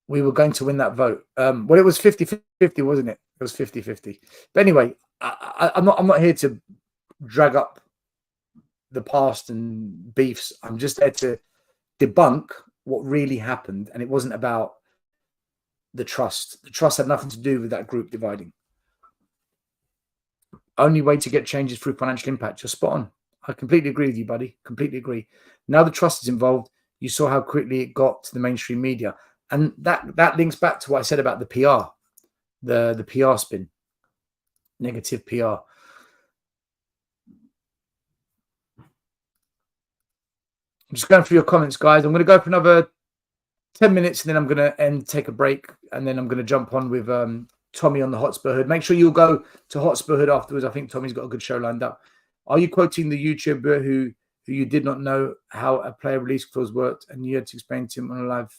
We were going to win that vote. Well, it was 50-50, wasn't it? It was 50-50. But anyway, I'm not here to drag up the past and beefs. I'm just there to debunk what really happened. And it wasn't about the trust. The trust had nothing to do with that group dividing. Only way to get changes through financial impact. You're spot on. I completely agree with you, buddy. Completely agree. Now the trust is involved. You saw how quickly it got to the mainstream media. And that links back to what I said about the PR, the PR spin, negative PR. I'm just going through your comments, guys. I'm going to go for another 10 minutes, and then I'm going to take a break, and then I'm going to jump on with Tommy on the Hotspur Hood. Make sure you'll go to Hotspur Hood afterwards. I think Tommy's got a good show lined up. Are you quoting the YouTuber who you did not know how a player release clause worked, and you had to explain to him on a live?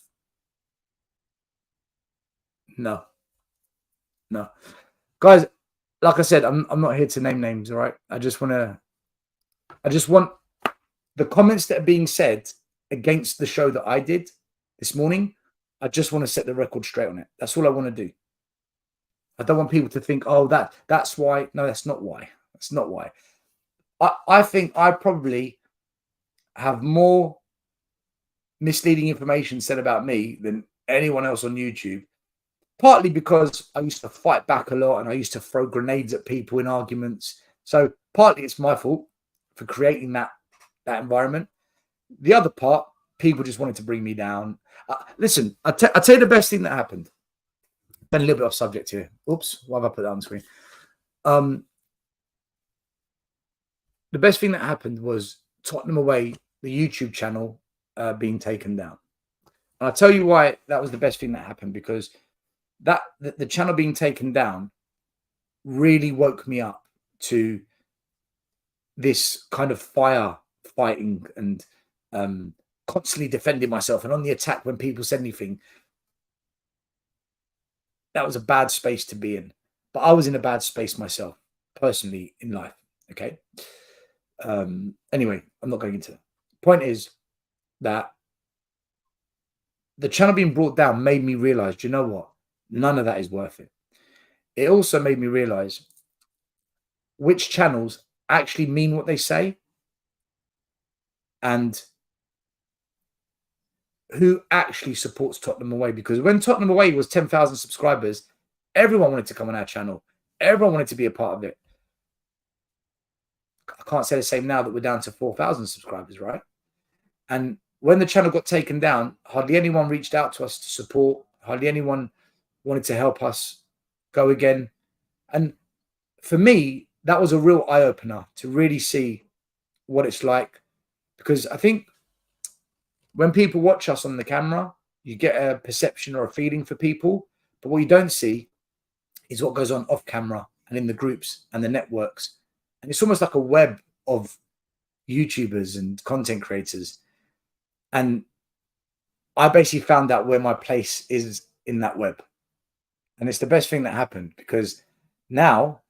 No, guys. Like I said, I'm not here to name names. All right. I just want the comments that are being said against the show that I did this morning. I just want to set the record straight on it. That's all I want to do. I don't want people to think, oh, that's why. No, that's not why. That's not why. I think I probably have more misleading information said about me than anyone else on YouTube. Partly because I used to fight back a lot and I used to throw grenades at people in arguments. So partly it's my fault for creating that environment. The other part, people just wanted to bring me down. Listen, I'll tell you the best thing that happened. Been a little bit off subject here. Oops, why have I put that on the screen? The best thing that happened was Tottenham Away, the YouTube channel being taken down. And I'll tell you why that was the best thing that happened, because the channel being taken down really woke me up to this kind of fighting and constantly defending myself and on the attack when people said anything. That was a bad space to be in. But I was in a bad space myself, personally, in life. Okay. Anyway, I'm not going into it. Point is that the channel being brought down made me realize, do you know what? None of that is worth it. It also made me realize which channels actually mean what they say and who actually supports Tottenham Away. Because when Tottenham Away was 10,000 subscribers, everyone wanted to come on our channel. Everyone wanted to be a part of it. I can't say the same now that we're down to 4,000 subscribers, right? And when the channel got taken down, hardly anyone reached out to us to support. Hardly anyone wanted to help us go again. And for me, that was a real eye-opener to really see what it's like. Because I think when people watch us on the camera, you get a perception or a feeling for people. But what you don't see is what goes on off camera and in the groups and the networks. And it's almost like a web of YouTubers and content creators. And I basically found out where my place is in that web. And it's the best thing that happened, because now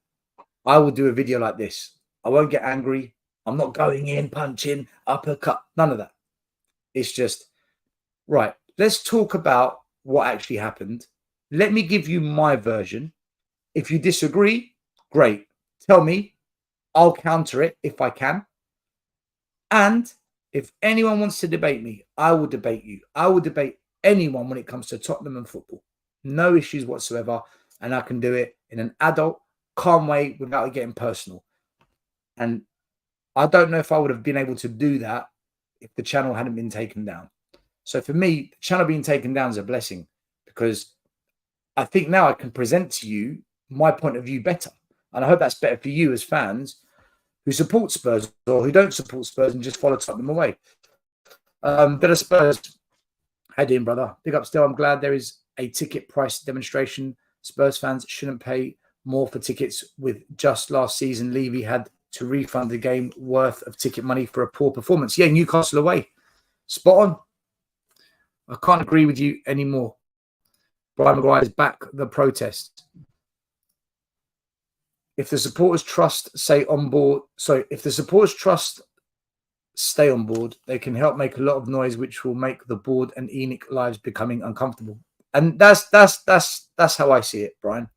I will do a video like this. I won't get angry. I'm not going in, punching, uppercut, none of that. It's just, right, let's talk about what actually happened. Let me give you my version. If you disagree, great. Tell me. I'll counter it if I can. And if anyone wants to debate me, I will debate you. I will debate anyone when it comes to Tottenham and football. No issues whatsoever. And I can do it in an adult, calm way without it getting personal. And I don't know if I would have been able to do that if the channel hadn't been taken down. So for me, the channel being taken down is a blessing, because I think now I can present to you my point of view better. And I hope that's better for you as fans who support Spurs or who don't support Spurs and just follow Tottenham away. That are Spurs. How you doing, brother? Big up still. I'm glad there is a ticket price demonstration. Spurs fans shouldn't pay more for tickets. With just last season, Levy had to refund the game worth of ticket money for a poor performance. Yeah, Newcastle away. Spot on. I can't agree with you anymore. Brian Maguire is back the protest. If the supporters trust stay on board, stay on board, they can help make a lot of noise, which will make the board and Enoch lives becoming uncomfortable. And that's how I see it, Brian.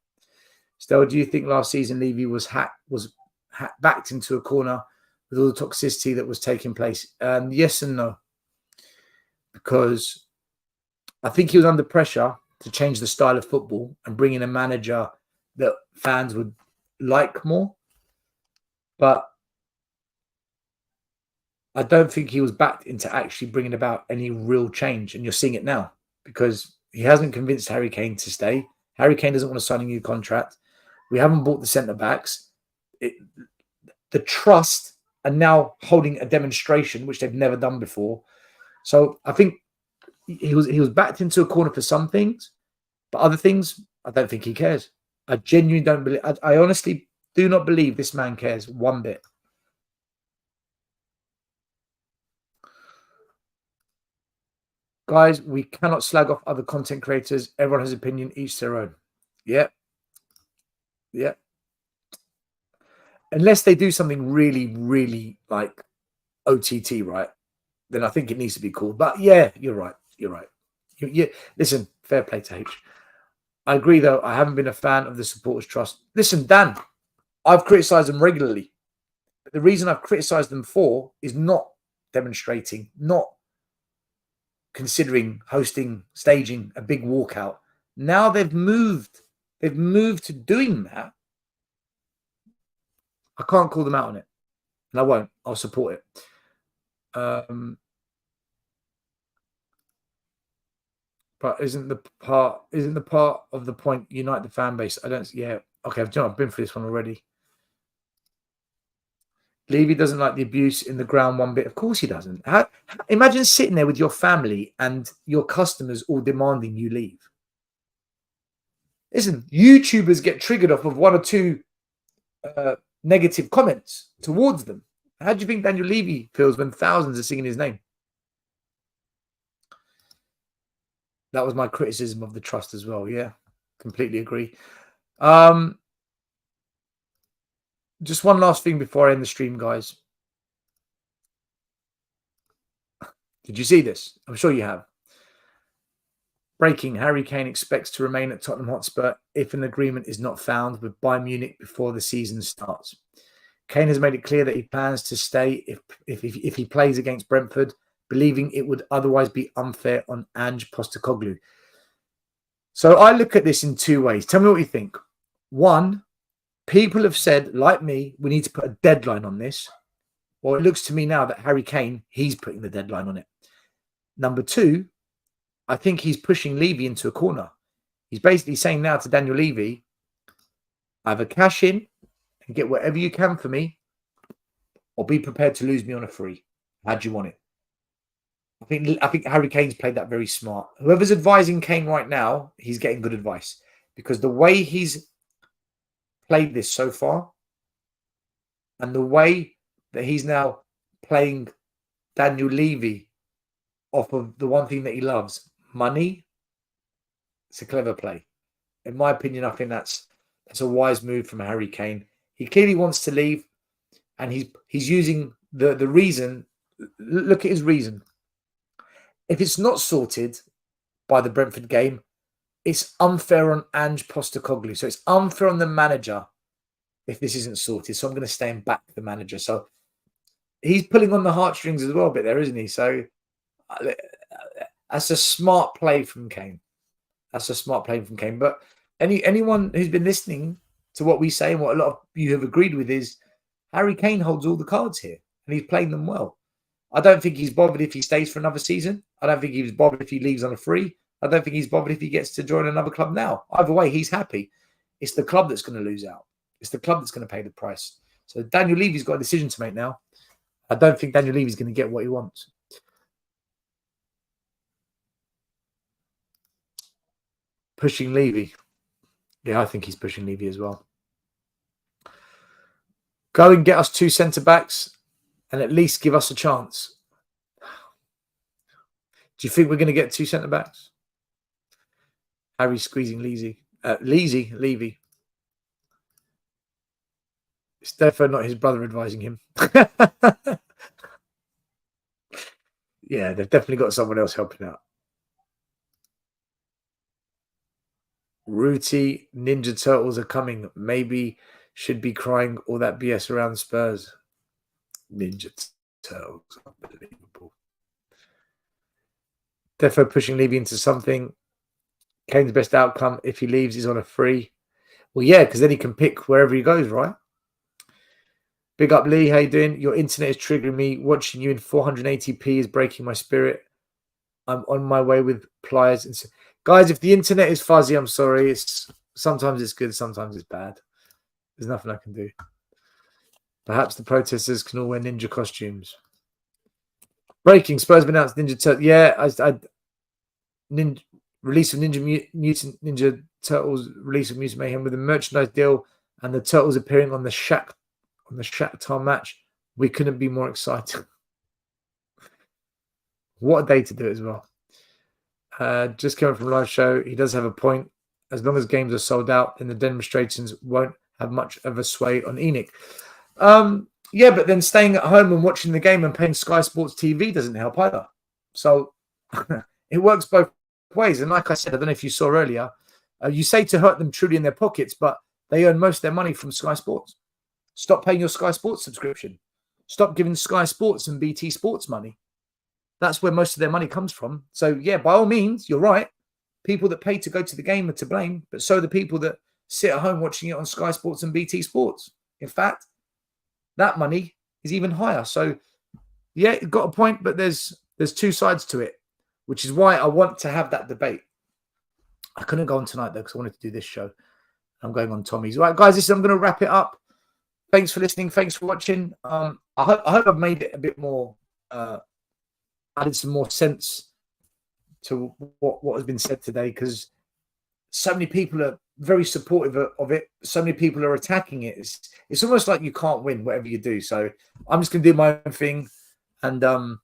Still, do you think last season Levy was backed into a corner with all the toxicity that was taking place? Yes and no. Because I think he was under pressure to change the style of football and bring in a manager that fans would like more. But I don't think he was backed into actually bringing about any real change. And you're seeing it now, because he hasn't convinced Harry Kane to stay. Harry Kane doesn't want to sign a new contract. We haven't bought the centre-backs. The trust are now holding a demonstration, which they've never done before. So I think he was backed into a corner for some things, but other things, I don't think he cares. I genuinely don't believe. I honestly do not believe this man cares one bit. Guys, we cannot slag off other content creators. Everyone has opinion, each their own. Yeah. Yeah. Unless they do something really, really like OTT, right? Then I think it needs to be called. But yeah, you're right. You're right. Listen, fair play to H. I agree, though. I haven't been a fan of the supporters' trust. Listen, Dan, I've criticised them regularly. But the reason I've criticised them for is not demonstrating, not considering hosting, staging a big walkout. Now they've moved to doing that. I can't call them out on it. And I won't. I'll support it. But isn't the part of the point unite the fan base? I don't. Yeah. Okay. I've been through this one already. Levy doesn't like the abuse in the ground one bit. Of course he doesn't. Imagine sitting there with your family and your customers all demanding you leave. Listen, YouTubers get triggered off of one or two negative comments towards them. How do you think Daniel Levy feels when thousands are singing his name? That was my criticism of the trust as well. Yeah, completely agree. Just one last thing before I end the stream, guys. Did you see this? I'm sure you have. Breaking: Harry Kane expects to remain at Tottenham Hotspur if an agreement is not found with Bayern Munich before the season starts. Kane has made it clear that he plans to stay if he plays against Brentford, believing it would otherwise be unfair on Ange Postecoglou. So I look at this in two ways. Tell me what you think. One, people have said, like me, we need to put a deadline on this. Well, it looks to me now that Harry Kane, he's putting the deadline on it. Number two, I think he's pushing Levy into a corner. He's basically saying now to Daniel Levy, either cash in and get whatever you can for me, or be prepared to lose me on a free. How do you want it? I think Harry Kane's played that very smart. Whoever's advising Kane right now, he's getting good advice, because the way he's played this so far and the way that he's now playing Daniel Levy off of the one thing that he loves, money, it's a clever play. In my opinion, I think that's a wise move from Harry Kane. He clearly wants to leave, and he's using the reason. Look at his reason. If it's not sorted by the Brentford game, it's unfair on Ange Postecoglou. So it's unfair on the manager if this isn't sorted. So I'm going to stay and back the manager. So he's pulling on the heartstrings as well a bit there, isn't he? So that's a smart play from Kane. That's a smart play from Kane. But anyone who's been listening to what we say and what a lot of you have agreed with is Harry Kane holds all the cards here, and he's playing them well. I don't think he's bothered if he stays for another season. I don't think he's bothered if he leaves on a free. I don't think he's bothered if he gets to join another club now. Either way, he's happy. It's the club that's going to lose out. It's the club that's going to pay the price. So Daniel Levy's got a decision to make now. I don't think Daniel Levy's going to get what he wants. Pushing Levy. Yeah, I think he's pushing Levy as well. Go and get us 2 centre-backs and at least give us a chance. Do you think we're going to get 2 centre-backs? Harry's squeezing Levy. It's definitely not his brother advising him. Yeah, they've definitely got someone else helping out. Rooty, Ninja Turtles are coming. Maybe should be crying all that BS around Spurs. Ninja Turtles. Unbelievable. Defo pushing Levy into something. Kane's best outcome if he leaves is on a free. Well, yeah, because then he can pick wherever he goes, right? Big up, Lee. How you doing? Your internet is triggering me. Watching you in 480p is breaking my spirit. I'm on my way with pliers. And guys, if the internet is fuzzy, I'm sorry. Sometimes it's good, sometimes it's bad. There's nothing I can do. Perhaps the protesters can all wear ninja costumes. Breaking. Spurs have announced Ninja Turtles. Yeah, release of Ninja Turtles, release of Mutant Mayhem with a merchandise deal and the Turtles appearing on the Shakhtar match. We couldn't be more excited. What a day to do it as well. Just coming from live show, he does have a point. As long as games are sold out, then the demonstrations won't have much of a sway on ENIC. Yeah, but then staying at home and watching the game and paying Sky Sports TV doesn't help either. So it works both ways. And like I said, I don't know if you saw earlier, you say to hurt them truly in their pockets, but they earn most of their money from Sky Sports. Stop paying your Sky Sports subscription. Stop giving Sky Sports and BT Sports money. That's where most of their money comes from. So, yeah, by all means, you're right. People that pay to go to the game are to blame, but so are the people that sit at home watching it on Sky Sports and BT Sports. In fact, that money is even higher. So, yeah, you've got a point, but there's 2 sides to it, which is why I want to have that debate. I couldn't go on tonight, though, because I wanted to do this show. I'm going on Tommy's. All right, guys, I'm going to wrap it up. Thanks for listening. Thanks for watching. I hope I've made it a bit more, added some more sense to what has been said today, because so many people are very supportive of it. So many people are attacking it. It's almost like you can't win whatever you do. So I'm just going to do my own thing. And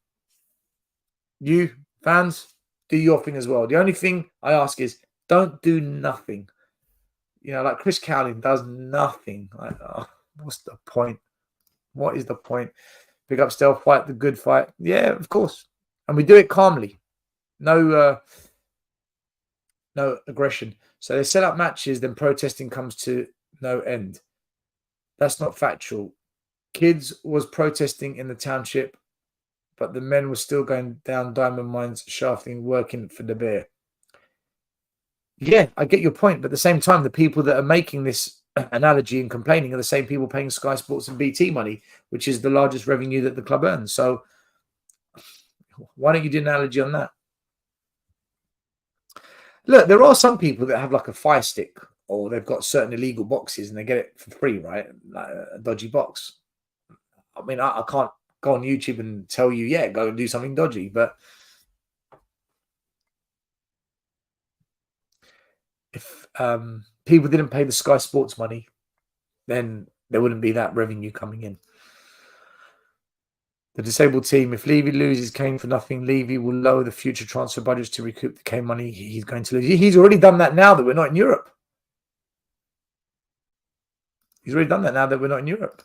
you, fans, do your thing as well. The only thing I ask is don't do nothing. You know, like Chris Cowling does nothing. Like, what's the point? What is the point? Big up Stealth, fight the good fight. Yeah, of course. And we do it calmly. No aggression. So they set up matches, then protesting comes to no end. That's not factual. Kids was protesting in the township, but the men were still going down diamond mines, shafting, working for the beer. Yeah, I get your point. But at the same time, the people that are making this analogy and complaining are the same people paying Sky Sports and BT money, which is the largest revenue that the club earns. So Why don't you do an analogy on that? Look, there are some people that have like a fire stick, or they've got certain illegal boxes and they get it for free, right? Like a dodgy box. I mean, I can't go on YouTube and tell you, yeah, go and do something dodgy, but if people didn't pay the Sky Sports money, then there wouldn't be that revenue coming in. The disabled team, if Levy loses Kane for nothing, Levy will lower the future transfer budgets to recoup the Kane money he's going to lose. He's already done that now that we're not in Europe. He's already done that now that we're not in Europe.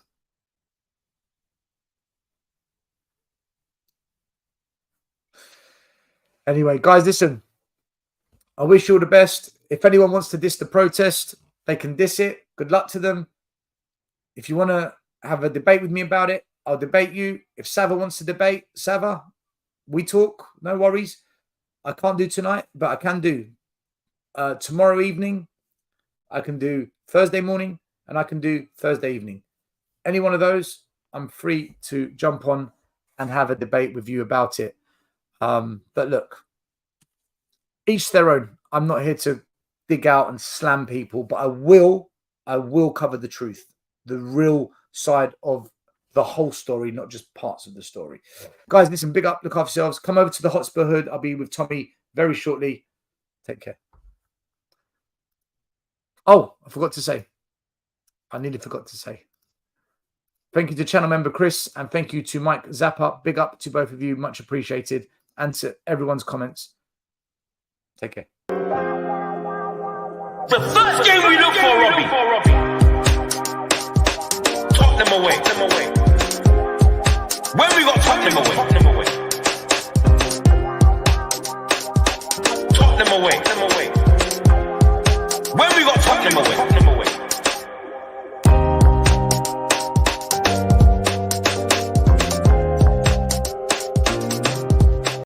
Anyway, guys, listen. I wish you all the best. If anyone wants to diss the protest, they can diss it. Good luck to them. If you want to have a debate with me about it, I'll debate you. If Sava wants to debate, Sava, we talk. No worries. I can't do tonight, but I can do tomorrow evening. I can do Thursday morning, and I can do Thursday evening. Any one of those, I'm free to jump on and have a debate with you about it. But look, each their own. I'm not here to dig out and slam people, but I will cover the truth, the real side of the whole story, not just parts of the story. Guys, listen, big up, look after yourselves. Come over to the Hotspur Hood. I'll be with Tommy very shortly. Take care. Oh, I forgot to say. I nearly forgot to say. Thank you to channel member Chris, and thank you to Mike Zappa. Big up to both of you. Much appreciated. And to everyone's comments. Take care. The first game we look for, Robbie. Tottenham away. When we got Tottenham away. Tottenham away. When we got Tottenham away.